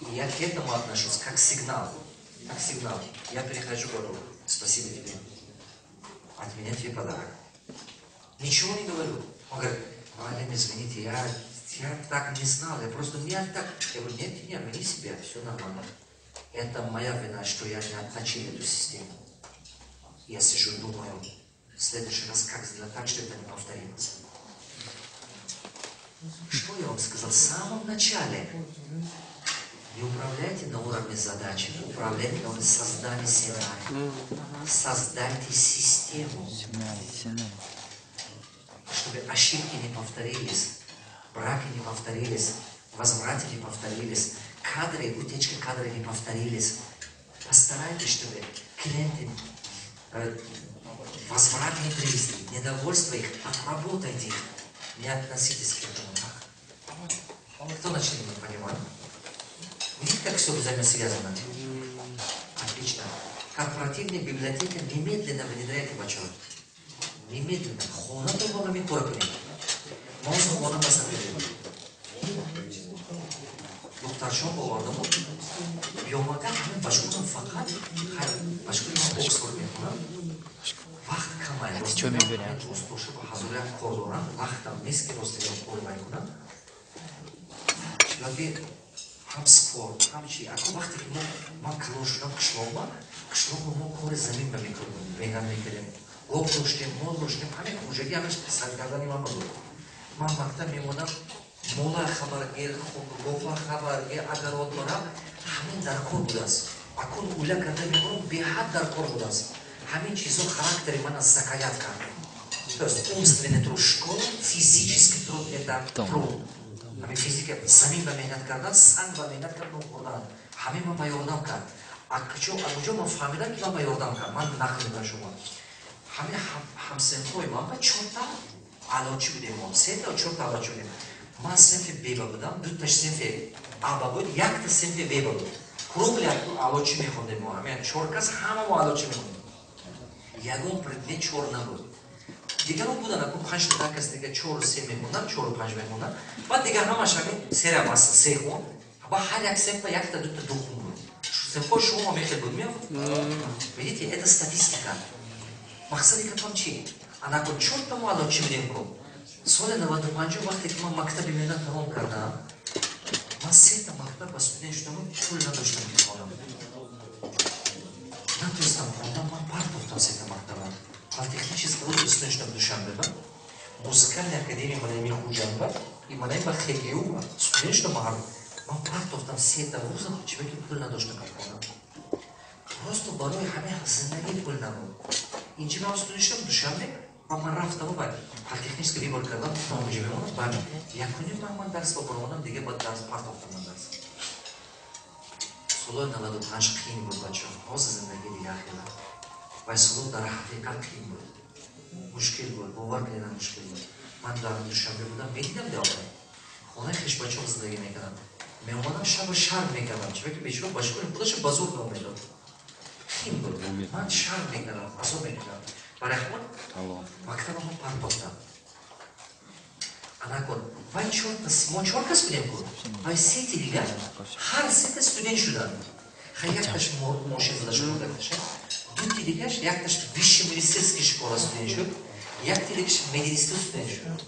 И я к этому отношусь как сигнал. Как сигнал. Я перехожу, говорю, спасибо тебе. От меня тебе подарок. Ничего не говорю. Он говорит, Валерий, извините, я так не знал, я просто не так. Я говорю, нет, не обвини себя, все нормально. Это моя вина, что я не отточил эту систему. Я сижу и думаю, в следующий раз как сделать так, чтобы это не повторилось. Что я вам сказал в самом начале? Не управляйте на уровне задачи, управляйте на уровне создания сценария. Создайте систему, чтобы ошибки не повторились, браки не повторились, возвраты не повторились, кадры, утечка кадров не повторились. Постарайтесь, чтобы клиенты возврат не привезли, недовольство их, отработайте их, не относитесь к этому так. Кто начнет не понимать? Видите, как все взаимосвязано? Отлично. Корпоративная библиотека немедленно внедряет бачок. Немедленно. Хона то его нами торпили. Можно хона посмотреть. دخترشون آوردم و بیامدن همه باشگاه فقط باشگاه من اکسفورد میخونم وقت کم است. چه می‌بینی؟ روز باشه با حضور کار دارم وقتم نیست که راست کار میکنم. ولی هم سپورت هم چی؟ اگه وقتی که ما کلان شدم قشلاق ما کار زمین میکردیم. گوب داشتیم، مال داشتیم، همه کوچگی همش سرگردانی من بود. من مکتب میمونم مولا خبرگیر، گوفا خبرگیر، اگرات دارم همین در کار بود است. اکنون اوله کرده میکنم به حد در کار بود است. همین چیزا خاراکتری من از زکایت کرد. То есть умственный труд школы, физический труд это труд. Ами физика самим ба меҳнат кардан, санг ба меҳнат кардан хӯрдан. Ҳамин ман ба ёрдам кард. Акҷо ман фаҳмидам ки ман ба ёрдам кард. Ман нақл ба шумо. Ҳамин ҳамсинфҳои ман ба 4 та алочи будем мо. 3 та 4 та алочи будем. Ман синфи беба будам, 2 та синфи аба буд, 1 та синфи беба буд. Кругли алочи мехондем мо. Ҳамин 4 кас ҳама мо алочи мехондем. Ягон предмет 4 набуд. دیگران بودن اکنون 5 تا کس دیگه 4 3 میموندن 4 و 5 میموندن بعد دیگه همش همین سه را واسه سه خون با هر یک سه تا یک تا دو تا دو خون بود سه شما میخواد بود میاد видите это статистика مقصدی که там چی انا کو 4 تا مالو چی میدیم کو سال 95 وقتی که من مکتب میدان تمام کردم من 3 تا مکتب با استودنت شدم پول نداشتم که خودم نتونستم خوندم من پارت گفتم 3 تا مکتب Политехнический вуз в Душанбе, музыкальная академия Малайми Худжанба и Малайма Хегиуба, студенчество Магару. Man part of them все это вуза, человеки пул надошта какого. Просто барой хаме зиндаги пул набуд. Инчи ман студенчество Душанбе, ман рафтам ба политехнический выбор кардам, там живем, ба якуни ман дарс бобуронам, диге ба дарс part of them дарс. Солой 95 қиин буд бачаҳо, ҳозир зиндаги дига хела. Вайсулу дар ҳақиқат қиин буд. Мушкил буд, бовар кардам мушкил буд. Ман дар Душанбе будам, медидам деоқай. Хонаи хешбачаҳо зиндагӣ мекардам. Меомадам шабу шарм мекардам. Чунки бечора ба школи худашо ба зур номедод. Қиин буд. Ман шарм мекардам, азоб мекардам. Барои ход мактабамон партофтам. Анакон, вай мо 4 кас будем буд. Вай 3 дига. Ҳар 3 студент шуданд. Якташ мошин зада шуд гардаш. Дути дигаш якташ висший медицинский школа студент шуд. Якти дигаш медицинский студент шуд.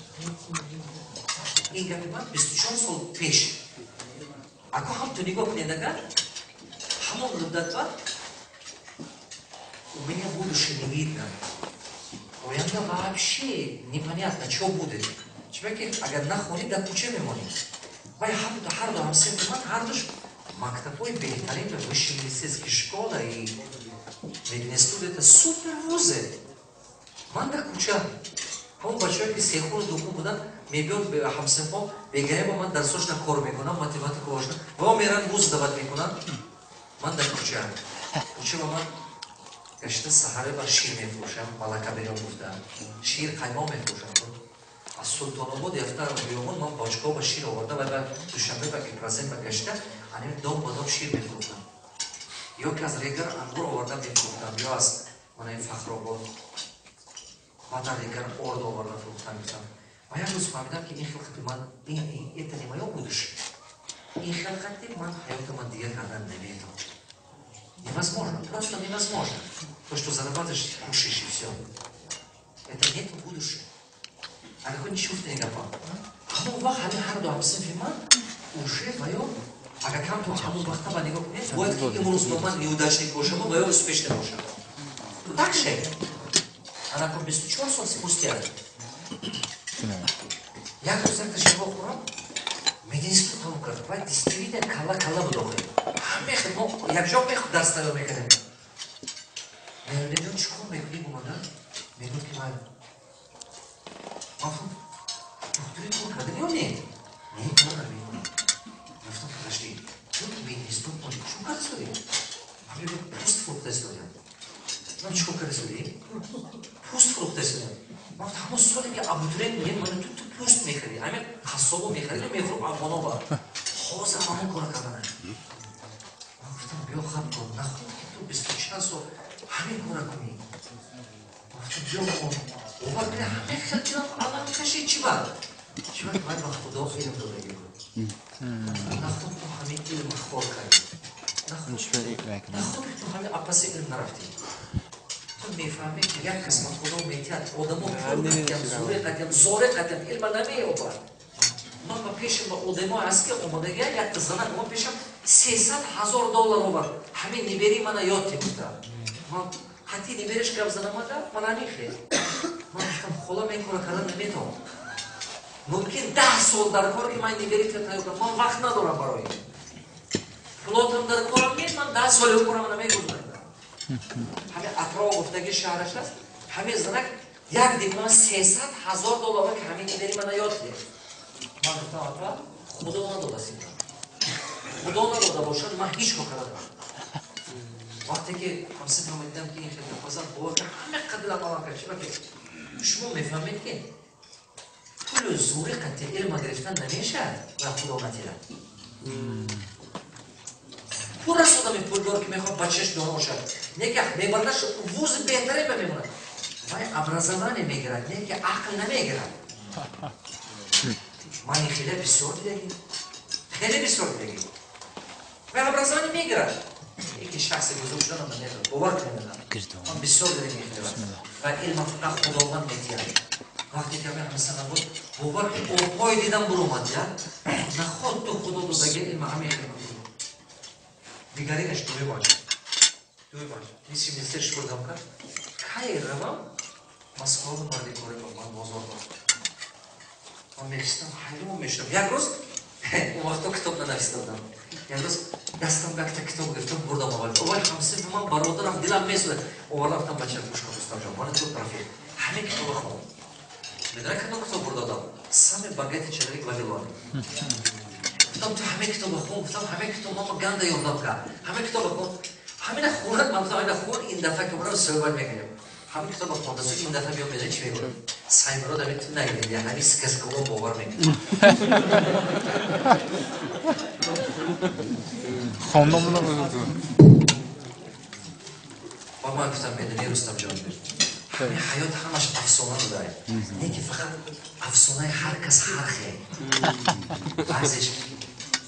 Ин гапи ман 24 сол пеш. Ако ҳам ту нигоҳ кунед агар ҳамон муддатва у меня будущее не видно. Оянда вообще непонятно, что будет. Чуваки, агар нахонид, дар кӯча мемонед. Вай ҳар ду ҳамсинфи ман ҳар душ мактабҳои беҳтарин ва висши медицински школа и мединститут это супер вузе. Ман дар кӯча ҳамон бачаҳое ки сехону духун буданд мебиёд ҳамсинфҳо бегаи ба ман дарсошна кор мекунам, математика ошна. Ва меран вуз дават мекунам. Ман дар кӯча ба ман гашта саҳаре ба шир мефурӯшам, малака берём гуфта. Шир қаймоқ мефурӯшам. Аз Султонобод яфтар биёмон ман бочкаҳо ба шир оварда ва ба Душанбе ба Гипразен ба гашта анин дом ба дом шир мефурӯхтам. ё ки аз Регар ангур оварда мефурӯхтам, ё аз манаи Фахробод баъдан Регар орд оварда фурӯхтам гуфтам. Ва як рӯз фаҳмидам ки ин хилқати ман это не моё будущее. Ин хилқати ман ҳаёта ман дигар кардан наметавонам. Невозможно, просто невозможно. То, что зарабатываешь, кушаешь и все. Это нет будущего. А какой ничего ты не гапал. Хаму вах хали харду хамсин фиман уже вайо. А как там то хаму вахта ба нигоҳ кунед, бояд ки имрӯз ба ман неудачник бошам, вайо успешный бошам. Так же. Ана ко 24 сол спустя. Як рӯз як ташаббуҳ хӯрам, мединститут ҳам кард. Вай действительно кала будохе. Мехед мо якҷоҳ меход дарс таёр мекардем. Меҳмедҷон чӣ кор мекунӣ бомада? Мегӯяд ки ман духтури кор кардем ё не? Не, кор намекунам. Гуфтам подожди, ту мединститут мо чӣ кор истодӣ? Ҳамин пӯст фурӯхта истодем. Ман чӣ кор карда истодӣ? Пӯст фурӯхта истодем. Ман ҳамон соле ки абитуриент мегӯяд мана ту пӯст мехарӣ. Ҳамин қассобо мехарӣ мефурӯхт афғоноба. Ҳозир ҳамон кора карданам. Бё хаб кун, нахуд ки ту 24 сол ҳамин кора кунӣ. Гуфтам бё овар бида ҳамин хелкинам алам каши чӣ бар? چرا باید با خدا علم رو بگیر نخود تو همین علم خور کردی نخود تو همین اپس علم نرفتی تو میفهمی که یک قسمت خدا میتیاد آدمو پر زوره قدیم علم نمیابد من با پیشم با آدمو هست که اومده گه یک زنک ما پیشم $300,000 آورد همین نیبری من یاد تیموده من حتی نیبریش گفت زنم من نمیخیر من گفتم خدا من این کار کردن نمیتونم ممکن 10 سال در کار که من نیبری تیتایی کنم من وقت ندارم برای فلوتم در کارم مید من 10 سال اون کارم نمیگذارم همه اطراف گفتگی شهرش هست همه زنک یک دیپلم $300,000 که همین نیبری من یاد تیم من گفتم اطراف خدا نداده سیدم خدا نداده باشد من هیچ کار کردم وقتی که همسه فهمیدم که این خیلی پسند باور که همه قدر عمل کرد چرا که شما میفهمید که پول زوری قطعی علم گرفتن نمیشه و خدا نتیره پول است آدم پولدار که میخواد بچهش دانه باشد نگه میبردش ووز بهتره بمیمونه ولی ابرزمانی میگیرد نه که عقل نمیگیرد من این خیلی بسیار دیگه خیلی بسیار دیگه و ابرزمانی میگیرد یکی شخص بزرگ شدن من نیست باور کنیم من بسیار دیگه میخوام و علم فقط خداوند میتیره وقتی که من مثلا بود باور که اوپای دیدم برو اومد نه خود تو خدا رو بگه علم همه خیلی دیگریش دوی باشه نیستی میسترش کردم کرد که روم مسئول مردی کاری با من بازار بود من میخستم حیرون میشتم یک روز اون وقتا کتاب ننویسیدم یک روز دستم یک کتاب گرفتم بردم اول همسه به من برادرم دلم میسوده اول رفتم بچه گوش کن دوستم جان من تو طرفی همه کتاب خوام میدونی کتاب بردادم سم باگت چلوی بابیلون گفتم تو همه کتاب خوام گفتم همه کتاب ما گنده یادم کرد همه کتاب خوام همین خونت من این خون این دفعه که برام صحبت میکنیم همین کتاب خوام دست این دفعه بیام میذاری چی میگم سایمرو دارم تو نگیری یعنی همیشه کس کدوم باور میکنه خواندم نمیدونم با من گفتم میدونی رستم جان همین حیات همش افسانه رو داره نه که فقط افسانه هر کس هر خیلی بعضیش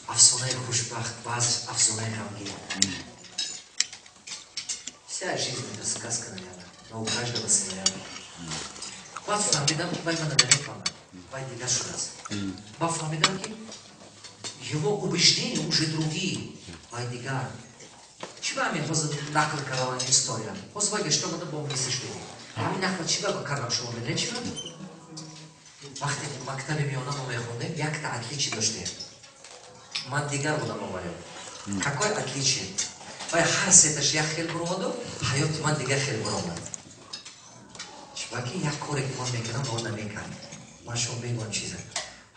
افسانه خوشبخت بعضیش افسانه غمگین вся жизнь это сказка наверное но у каждого своя بعد فهمیدم که باید من نمیفهمم باید دیگه شده است بعد فهمیدم که его убеждение уже другие باید دیگر چی با همین باز نقل کردن історія باز باید що буде با میسی شده همین نقل چی با کردم شما میدونید چی بود وقتی مکتب میانم رو میخوندیم یک تا отличие داشته من دیگر بودم آوریم какое отличие باید هر سیتش یک خیل برامد و حیات من دیگر خیل برامد چباکی یک کاری که من میکنم با اون نمیکنم من شما بگم چیزه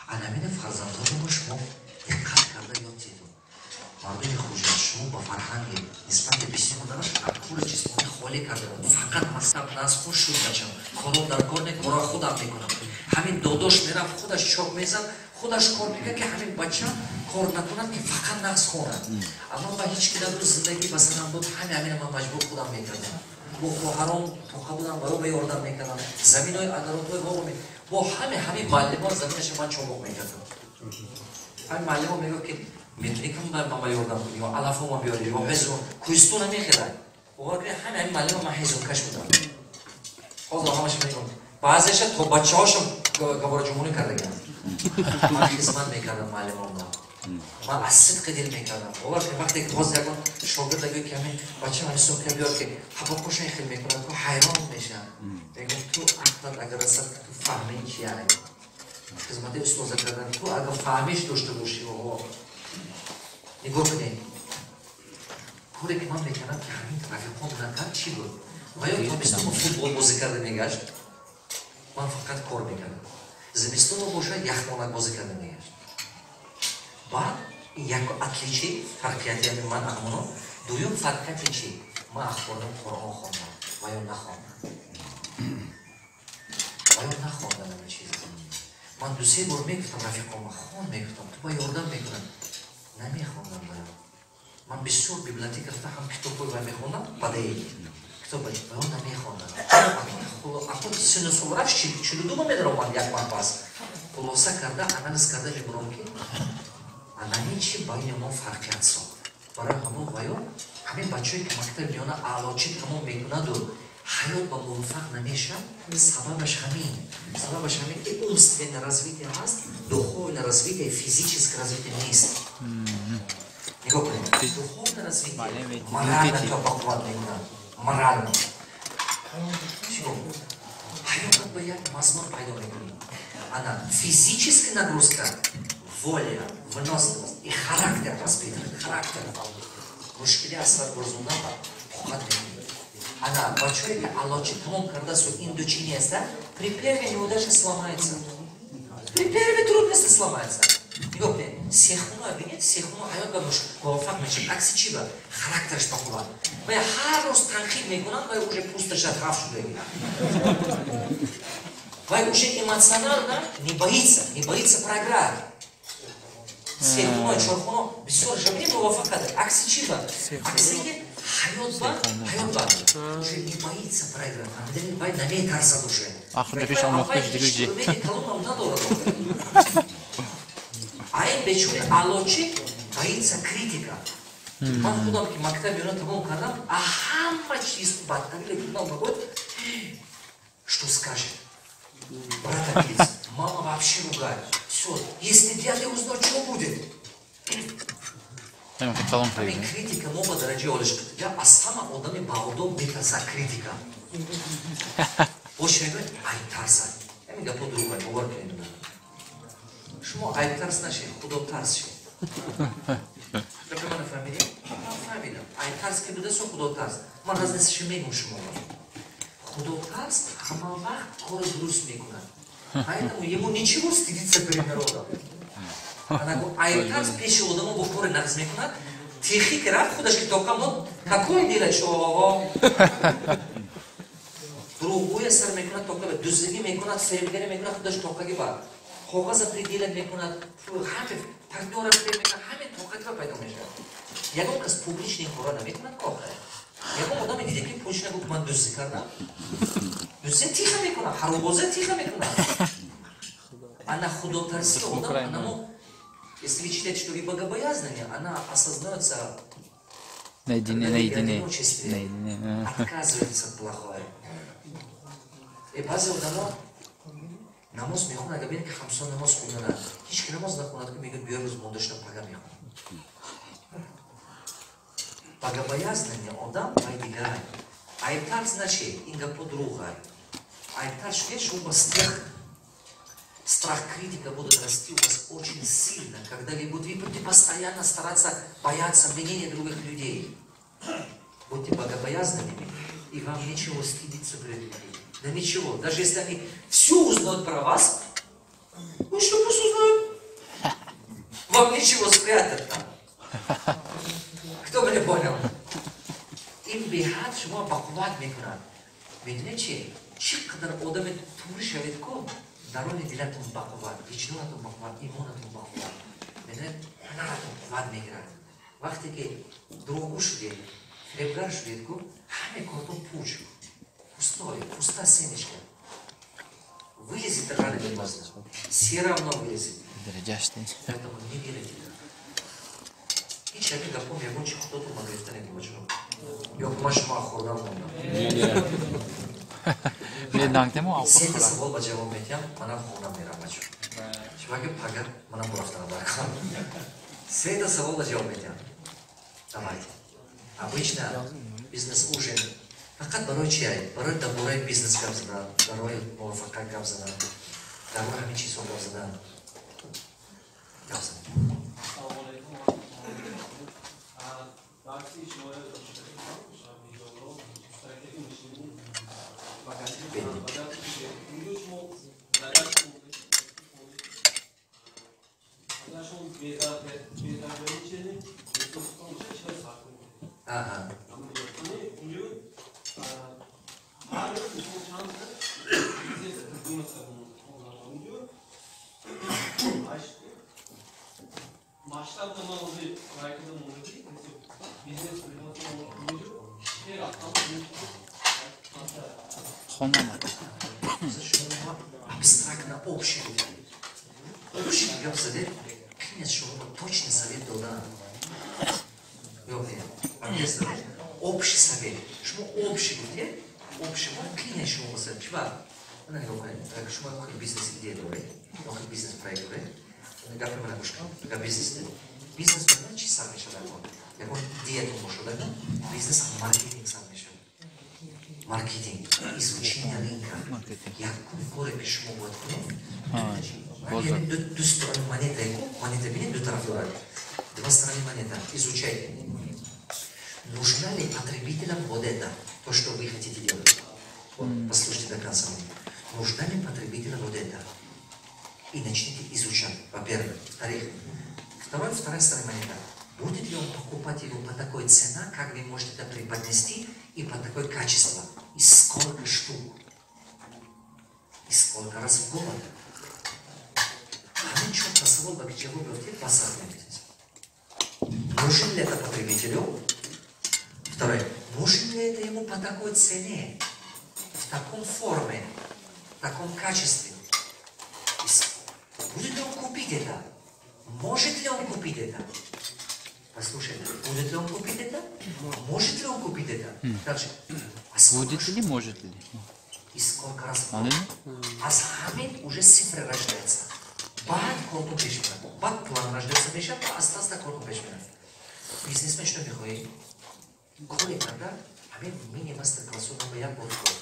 علمین فرزندان ما شما دقت کرده یاد دیدم مردم خوشش شما با فرهنگ نسبت بسیار دارش اکول جسمانی خالی کرده فقط مکتب ناز خوش شد بچم کارم در کار نه کارا خودم میکنم همین داداش میرفت خودش چاپ میزن خودش کار میکنه که همین بچه کار نکنند که فقط نقص کنند اما با هیچ که در زندگی بسرم بود همین من مجبور خودم میکردم با خواهرام توخه بودم برای به یاردم میکردم زمین های ادارات های باقو میکردم با همین معلم ها زمینش من چوبق میکردم همین معلم ها میگه که میتونی کم بر ماما یاردم کنی یا علف ها ما بیاری یا حیزون کویستون هم میخیرن باور کنی همین معلم ها من حیزون کش بودم خواهد همش میگم بعضیش تو بچه هاشم گوار جمهوری کرده گرم من خدمت میکردم معلم ها من از صدق دل میکردم باور کنی وقتی که باز یکم شاگرد اگه که همین بچه من سون که بیار که هواپوش این خیلی میکنن تو حیران میشن میگم تو احمد اگر رسد تو فهمی چی یعنی خدمت استوزه کردن تو اگر فهمیش داشته باشی و نگاه کنی کاری که من میکنم که همین رفیقان بودن چی بود و یا تابستون فوتبال بازی کرده میگشت من فقط کار میکردم زمستون رو باشه یخمانک بازی کرده میگشت بعد یک اطلیچی فرقیتی همین من اخمانم دویم فرقیتی چی؟ من اخبارم قرآن خواندم و یا نخواندم همین چیز من دو سه بار میگفتم رفیقام خوان میگفتم تو با یاردم میکنم نمیخواندم باید من بسیار بیبلیوتک رفته هم کتاب باید میخوندم پدهی کتاب باید نمیخواندم اخوان سن سال رفت 42 میدارم من یک من پس خلاصه کرده انالیز کرده جبران که انانی چی بین ما فرقیت ساخت برای همون باید همین بچه‌ای که مکتب میانه اعلاچی تمام میکنند و حیات با موفق نمیشن سببش همین که умственное развитие هست духовное развитие физическое развитие نیست نگاه کنید духовное развитие морально то бақуат میکنند морально حیات باید مضمون پیدا میکنیم она физическая нагрузка воля выносливость и характер воспитывает характер مشکلی اثر گرزوندن فقط میکنیم она большой алочи тамом карда су индучини аста при первой неудаче сломается при первой трудности сломается нигоҳ кунед сехуно бинед сехуно ҳаёт ба муваффақ мешавад акси чӣ ба характераш бақувват вай ҳар рӯз танқид мекунанд вай уже пусташа ҳафт шуда мегирад вай уже эмоционально не боится проиграть сехуно чорхуно бисёр жабри муваффақат акси чӣ ба акси ки ҳаёт ба уже не боится проиграть вай наметарсад уже калонам надорад а ин бечури алочи боится критика ман худам ки мактаби оно тамом кардам а ҳама чиз бадтариле кунам багод что скажет брат обидится мама вообще ругает все если дядя узнал что будет ҳамин критика мо ба дараҷаи олиш я аз ҳама одами баодоб метарсад критика бош мегӯяд айбтарсад ҳамин гапо дурӯғай бовар кунед шумо айбтарс нашед худотарс шед гапи мана фаҳмидем фаҳмидам айбтарс ки будасо худотарс ман разнесаши мегӯм шумо худотарс ҳама вақт кори дуруст мекунад поэтому ему ничего стыдиться перед народом айбтарс пеши одамо бо кори нақз мекунад тихи ки рафт худаш ки токамон какое делать шоҳо дурӯғгӯя сар мекунад токаба дуздагӣ мекунад фермгари мекунад худаш тоқаги ба коғаза приделат мекунад ҳамин партнёра фер мекунад ҳамин тоқатиба пайдо мешавад ягон кас публични кора намекунад охир ягон одаме диде ки пулишна гуфт ман дуздӣ кардам дуздӣ тиха мекунад ҳаробоза тиха мекунад ана худотарси одам анамо если вы читаете что и богобоязнение она осознается наедине отказывается от плохое и баъзе одамо намоз мехонад бин ки хамсон намоз хунданад ҳеч ки намоз нахонад ки мегӯяд биё рӯз мондашта пага мехонад богобоязнение одам вай дигарай айбтарс наче ин гапо дурӯғай айбтарс шуед шумо ба страх критика будет расти у вас очень сильно когда вы будете постоянно стараться бояться мнения других людей будьте богобоязненными и вам нечего стыдиться перед людьми да ничего даже если они все узнают про вас ну что пусть узнают вам нечего спрятать там кто меня понял им бихат шумо бақувват мекунад медонед чӣ қадар одами тур шавед ко дарони дилатон бақувват виҷдонатон бақувват имонатон бақувват медонед ҳунаратон қувват мегирад вақте ки дурӯғгӯ шудед фиребгар шудед ко ҳамаи кортон пуч пуста семечка вылезет рано или поздно все равно вылезет поэтому не верите ҳеҷ ҳамин гапом ягон чи худотон ма гирифта намебошад ё ма шумо хӯрдам мондам сета савол ба ҷавоб медиҳам манам хона мерам бачо чуваки пага манам бурафтана баркам сета савол ба ҷавоб медиҳам давайте обычно бизнес ужин фақат барои чи барои дар бораи бизнес гап задан барои муваффақият гап задан дар бораи ҳамин чизҳо гап задан гап задан абстрактно общее. общий совет, конечно, что точный совет был, да. Общий совет. Что общий где? Общий, конечно, что совет. Чего? Она не говорит, что мы бизнес-идея, да? Бизнес-проект, да? Нека примерно как бизнес. Бизнес не чи сам еще такой. Я говорю, диету можешь дать? Бизнес маркетинг сам еще. Маркетинг, изучение рынка. Я горе пишу вот. Я ду стороны монеты меня ду тарафлорат. Два стороны монета. Изучайте. Нужна ли потребителям вот это, то, что вы хотите делать? Вот, послушайте до конца. Нужна ли потребителям вот это? И начните изучать, во-первых. Вторая сторона монета. Будет ли он покупать его по такой цене, как вы можете это преподнести, и по такой качеству? И сколько штук? И сколько раз в год? А ничего посылал, как чего вы в посадите. Нужен ли это потребителю? Второе. Нужен ли это ему по такой цене? В таком форме? В таком качестве? Будет ли он купить это? Может ли он купить это? Послушайте, будет ли он купить это? Может ли он купить это? Дальше. Будет ли, может ли? И сколько раз? А сами уже цифры рождаются. Бат колко пешмена. Бат план рождается пешмена, а остался колко пешмена. Бизнесмен что михой? Коли тогда, а мне мастер-классу на я подход.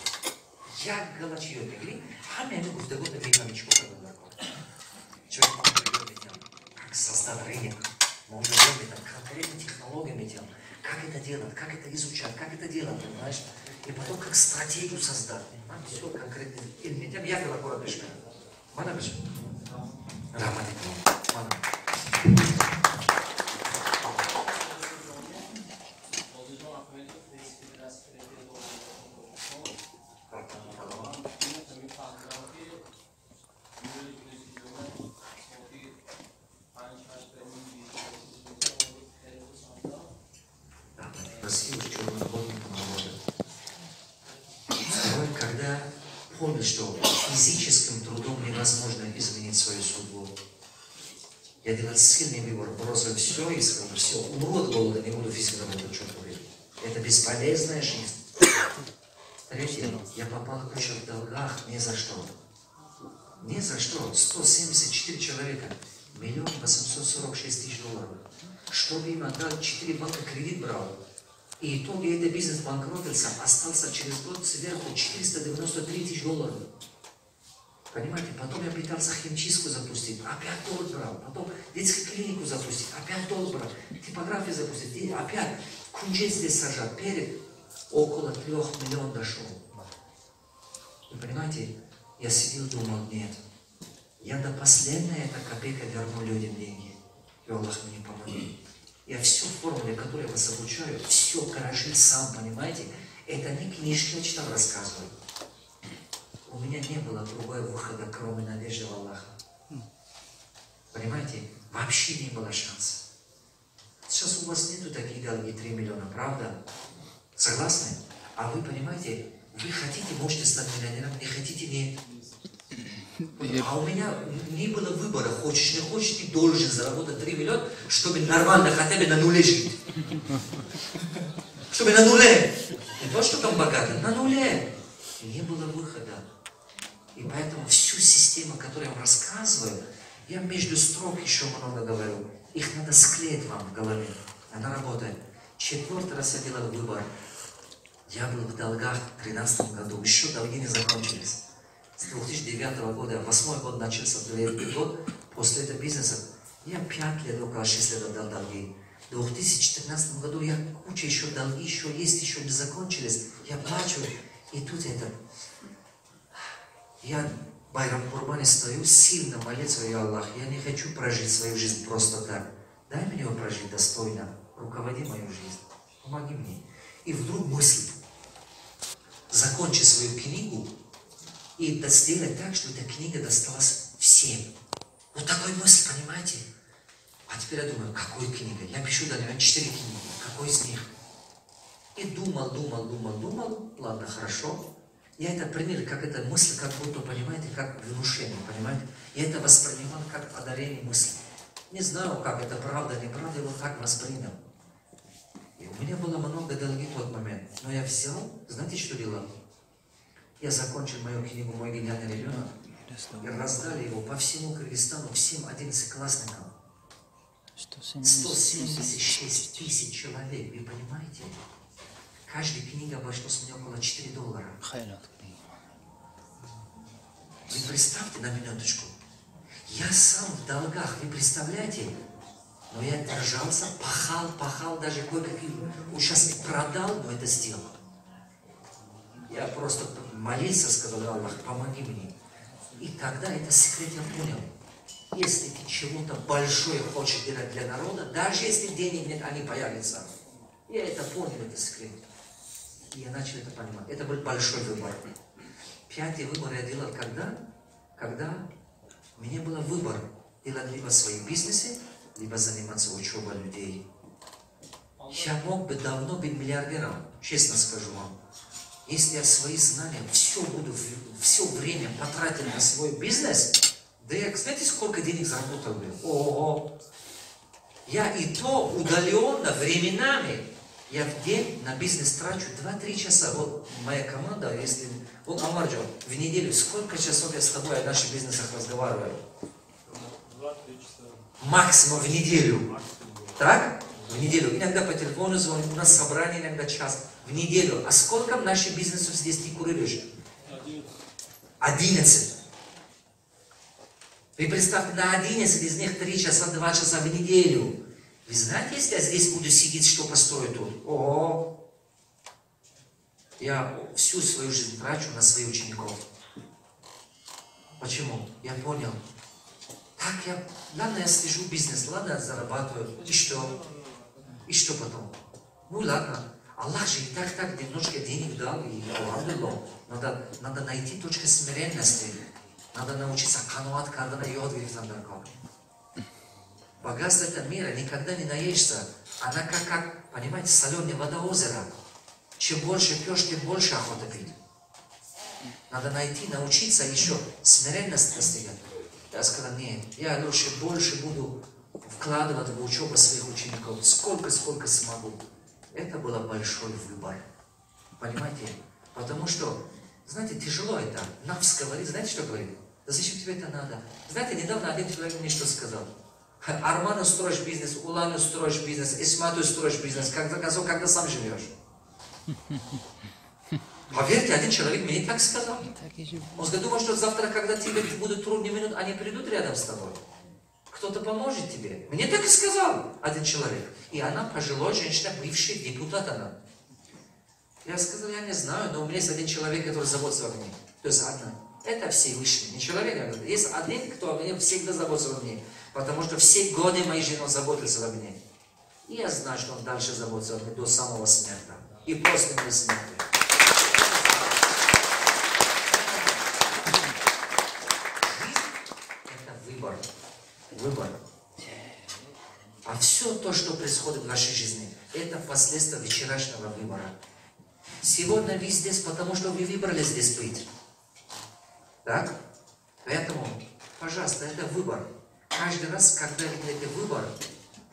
Я галачью бегли, а мне в дегу на бегамичку подобно. Человек как создать рынок, можно делать там конкретные технологиями делать, как это делать, как это изучать, как это делать, понимаешь? И потом как стратегию создать, понимаешь? Все конкретно. Я говорю, город пешка. Мана пешка? Да, мана. Когда помнишь, что физическим трудом невозможно изменить свою судьбу. Я делал сильный выбор, бросил все и сказал, все, умру от голода, не буду физически работать, что говорит. Это бесполезная жизнь. Третье, я попал в кучу в долгах ни за что. Ни за что. 174 человека. 1 846 000 долларов. Чтобы им отдать 4 банка кредит брал. И в итоге этот бизнес банкротился, остался через год сверху 493 000 долларов. Понимаете, потом я пытался химчистку запустить, опять долг брал, потом детскую клинику запустить, опять долг брал, типографию запустить, и опять кунжет здесь сажать, перед около 3 миллионов дошел. Вы понимаете, я сидел, думал, нет, я до последней этой копейки верну людям деньги, и Аллах мне помогет. Я всю формулу, которую я вас обучаю, все прожил сам, понимаете? Это не книжки я читал, рассказываю. У меня не было другого выхода, кроме надежды в Аллаха. Понимаете? Вообще не было шанса. Сейчас у вас нету таких долги 3 миллиона, правда? Согласны? А вы понимаете, вы хотите, можете стать миллионером, не хотите, не... А у меня не было выбора, хочешь, не хочешь, ты должен заработать 3 миллиона, чтобы нормально хотя бы на нуле жить. Чтобы на нуле. Не то, что там богато, на нуле. Не было выхода. И поэтому всю систему, которую я вам рассказываю, я между строк еще много говорю. Их надо склеить вам в голове. Она работает. 4-й раз я делал выбор. Я был в долгах в 2013 году. Еще долги не закончились. С 2009 года, 8 год начался, 9 год, после этого бизнеса, я 5 лет, около 6 лет отдал долги. В 2014 году я куча еще долги, еще есть, еще не закончились. Я плачу, и тут это... Я в Байрам Курбане стою, сильно молиться, я Аллах, я не хочу прожить свою жизнь просто так. Дай мне его прожить достойно, руководи мою жизнь, помоги мне. И вдруг мысль, закончи свою книгу, и сделать так, что эта книга досталась всем. Вот такой мысль, понимаете? А теперь я думаю, какой книга? Я пишу, да, 4 книги. Какой из них? И думал. Ладно, хорошо. Я это принял, как эта мысль, как будто, понимаете, как внушение, понимаете? Я это воспринимал как одарение мысли. Не знаю, как это правда, неправда, я вот так воспринял. И у меня было много долгов в тот момент. Но я взял, знаете, что делал? Я закончил мою книгу «Мой гениальный ребенок» и раздали его по всему Кыргызстану, всем 11-классникам. 176 тысяч человек, вы понимаете? Каждая книга обошлась мне около $4. Вы представьте на минуточку. Я сам в долгах, вы представляете? Но я держался, пахал, даже кое-какие участки продал, но это сделал. Я просто молился, сказал: Аллах, помоги мне. И тогда это секрет я понял. Если ты чего-то большое хочешь делать для народа, даже если денег нет, они появятся. Я это понял, это секрет. И я начал это понимать. Это был большой выбор. 5-й выбор я делал когда у меня был выбор делать либо свои бизнесы, либо заниматься учебой людей. Я мог бы давно быть миллиардером, честно скажу вам. Если я свои знания все время потратил на свой бизнес, да я, знаете, сколько денег заработал бы? Ого! Я и то удаленно, временами, я в день на бизнес трачу 2-3 часа. Вот моя команда, если... Вот, Амарджо, в неделю сколько часов я с тобой о наших бизнесах разговариваю? 2-3 часа. Максимум в неделю. Так? В неделю. Иногда по телефону звоним, у нас собрание иногда час. В неделю. А сколько наших бизнесов здесь ты курируешь? 11. Вы представьте, на 11 из них 3 часа, 2 часа в неделю. Вы знаете, если я здесь буду сидеть, что построю тут? Ого! Я всю свою жизнь трачу на своих учеников. Почему? Я понял. Так ладно, я слежу бизнес, ладно, я зарабатываю. И что? И что потом? Ну ладно. Аллах же и так немножко денег дал, и алхамдулилlah. Надо найти точку смиренности. Надо научиться кануат кардана и ответить. Богатство этого мира никогда не наешься. Она как, понимаете, соленая вода озера. Чем больше пьешь, тем больше охота пить. Надо найти, научиться еще смиренность достигать. Я сказал: нет, я лучше больше буду вкладывать в учебу своих учеников. Сколько смогу. Это был большой выбор. Понимаете? Потому что, знаете, тяжело это. Нафс говорит, знаете, что говорит? Да зачем тебе это надо? Знаете, недавно один человек мне что сказал? Арману строишь бизнес, Улану строишь бизнес, Исмату строишь бизнес, когда сам живешь. Поверьте, один человек мне так сказал. Он думал, что завтра, когда тебе будут трудные минуты, они придут рядом с тобой. Кто-то поможет тебе. Мне так и сказал один человек. И она пожилая женщина, бывший депутат она. Я сказал: я не знаю, но у меня есть один человек, который заботится обо мне. То есть одна. Это Всевышний, не человек. Есть один, кто обо мне всегда заботится обо мне. Потому что все годы моей жены он заботился обо мне. И я знаю, что он дальше заботится обо мне до самого смерти. И после моей смерти. Выбор. А все то, что происходит в вашей жизни, это последствия вчерашнего выбора. Сегодня вы здесь, потому что вы выбрали здесь быть. Так? Поэтому, пожалуйста, это выбор. Каждый раз, когда вы делаете выбор,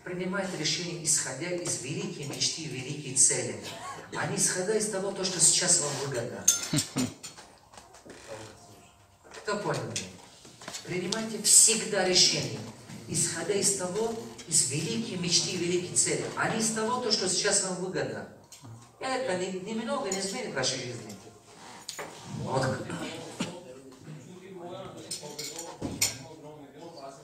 принимайте решение, исходя из великой мечты, великой цели. А не исходя из того, что сейчас вам выгодно. Кто понял меня? Принимайте всегда решение, исходя из того, из великой мечты, великой цели, а не из того, что сейчас вам выгодно. Это немного не изменит вашей жизни. Вот.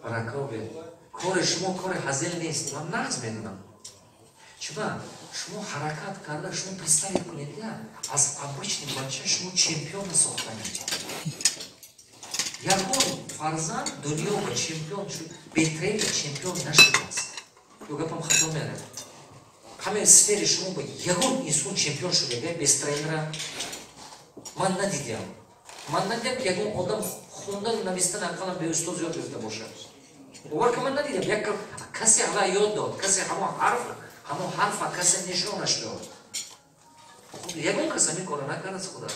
Ракови. Коре шмо коре хазель нест. Вам назменно. Чува, шмо харакат карда, шмо представить кунетля, а с обычным бача шмо чемпиона сохранить. Ягон фарзан dunyoga чемпион, бетрейли чемпион нашибас. Югапам хатомера. Хаме сфере шумо бы ягон инсун чемпион шугега без тренера. Ман надидям. Ман надидям ягон одам хундан навистан акалам беустоз ёд гирифта бошад. Говорка ман надидям. Як каси ала ёд дод, каси хамо ҳарфа каси нишонаш дод. Ягон каса мекора накарад худаш.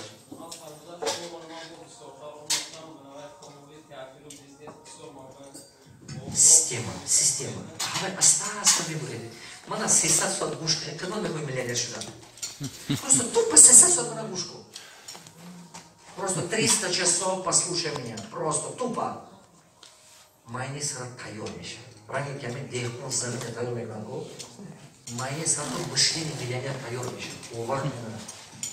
система. Ҳамаи аста мебуред. Ман аз 300 соат гӯш кунам, мехоҳи миллионер шудам. Просто тупо 300 соат мана гӯш кун. Просто 300 часов послушай меня. Просто тупо. Майонез сразу тайёр мешавад. Ранги ками деҳқон замина тайёр мекунад. Майонез сразу мышление миллионер тайёр мешавад. Бовар мекунад.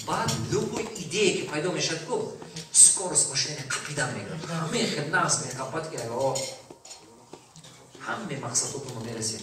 Баъд любой идея ки пайдо мешавад, скорость мышления қапидан мекунад. Ҳамаи нағз мекапад ки ҳамаи мақсадотумон мерасед.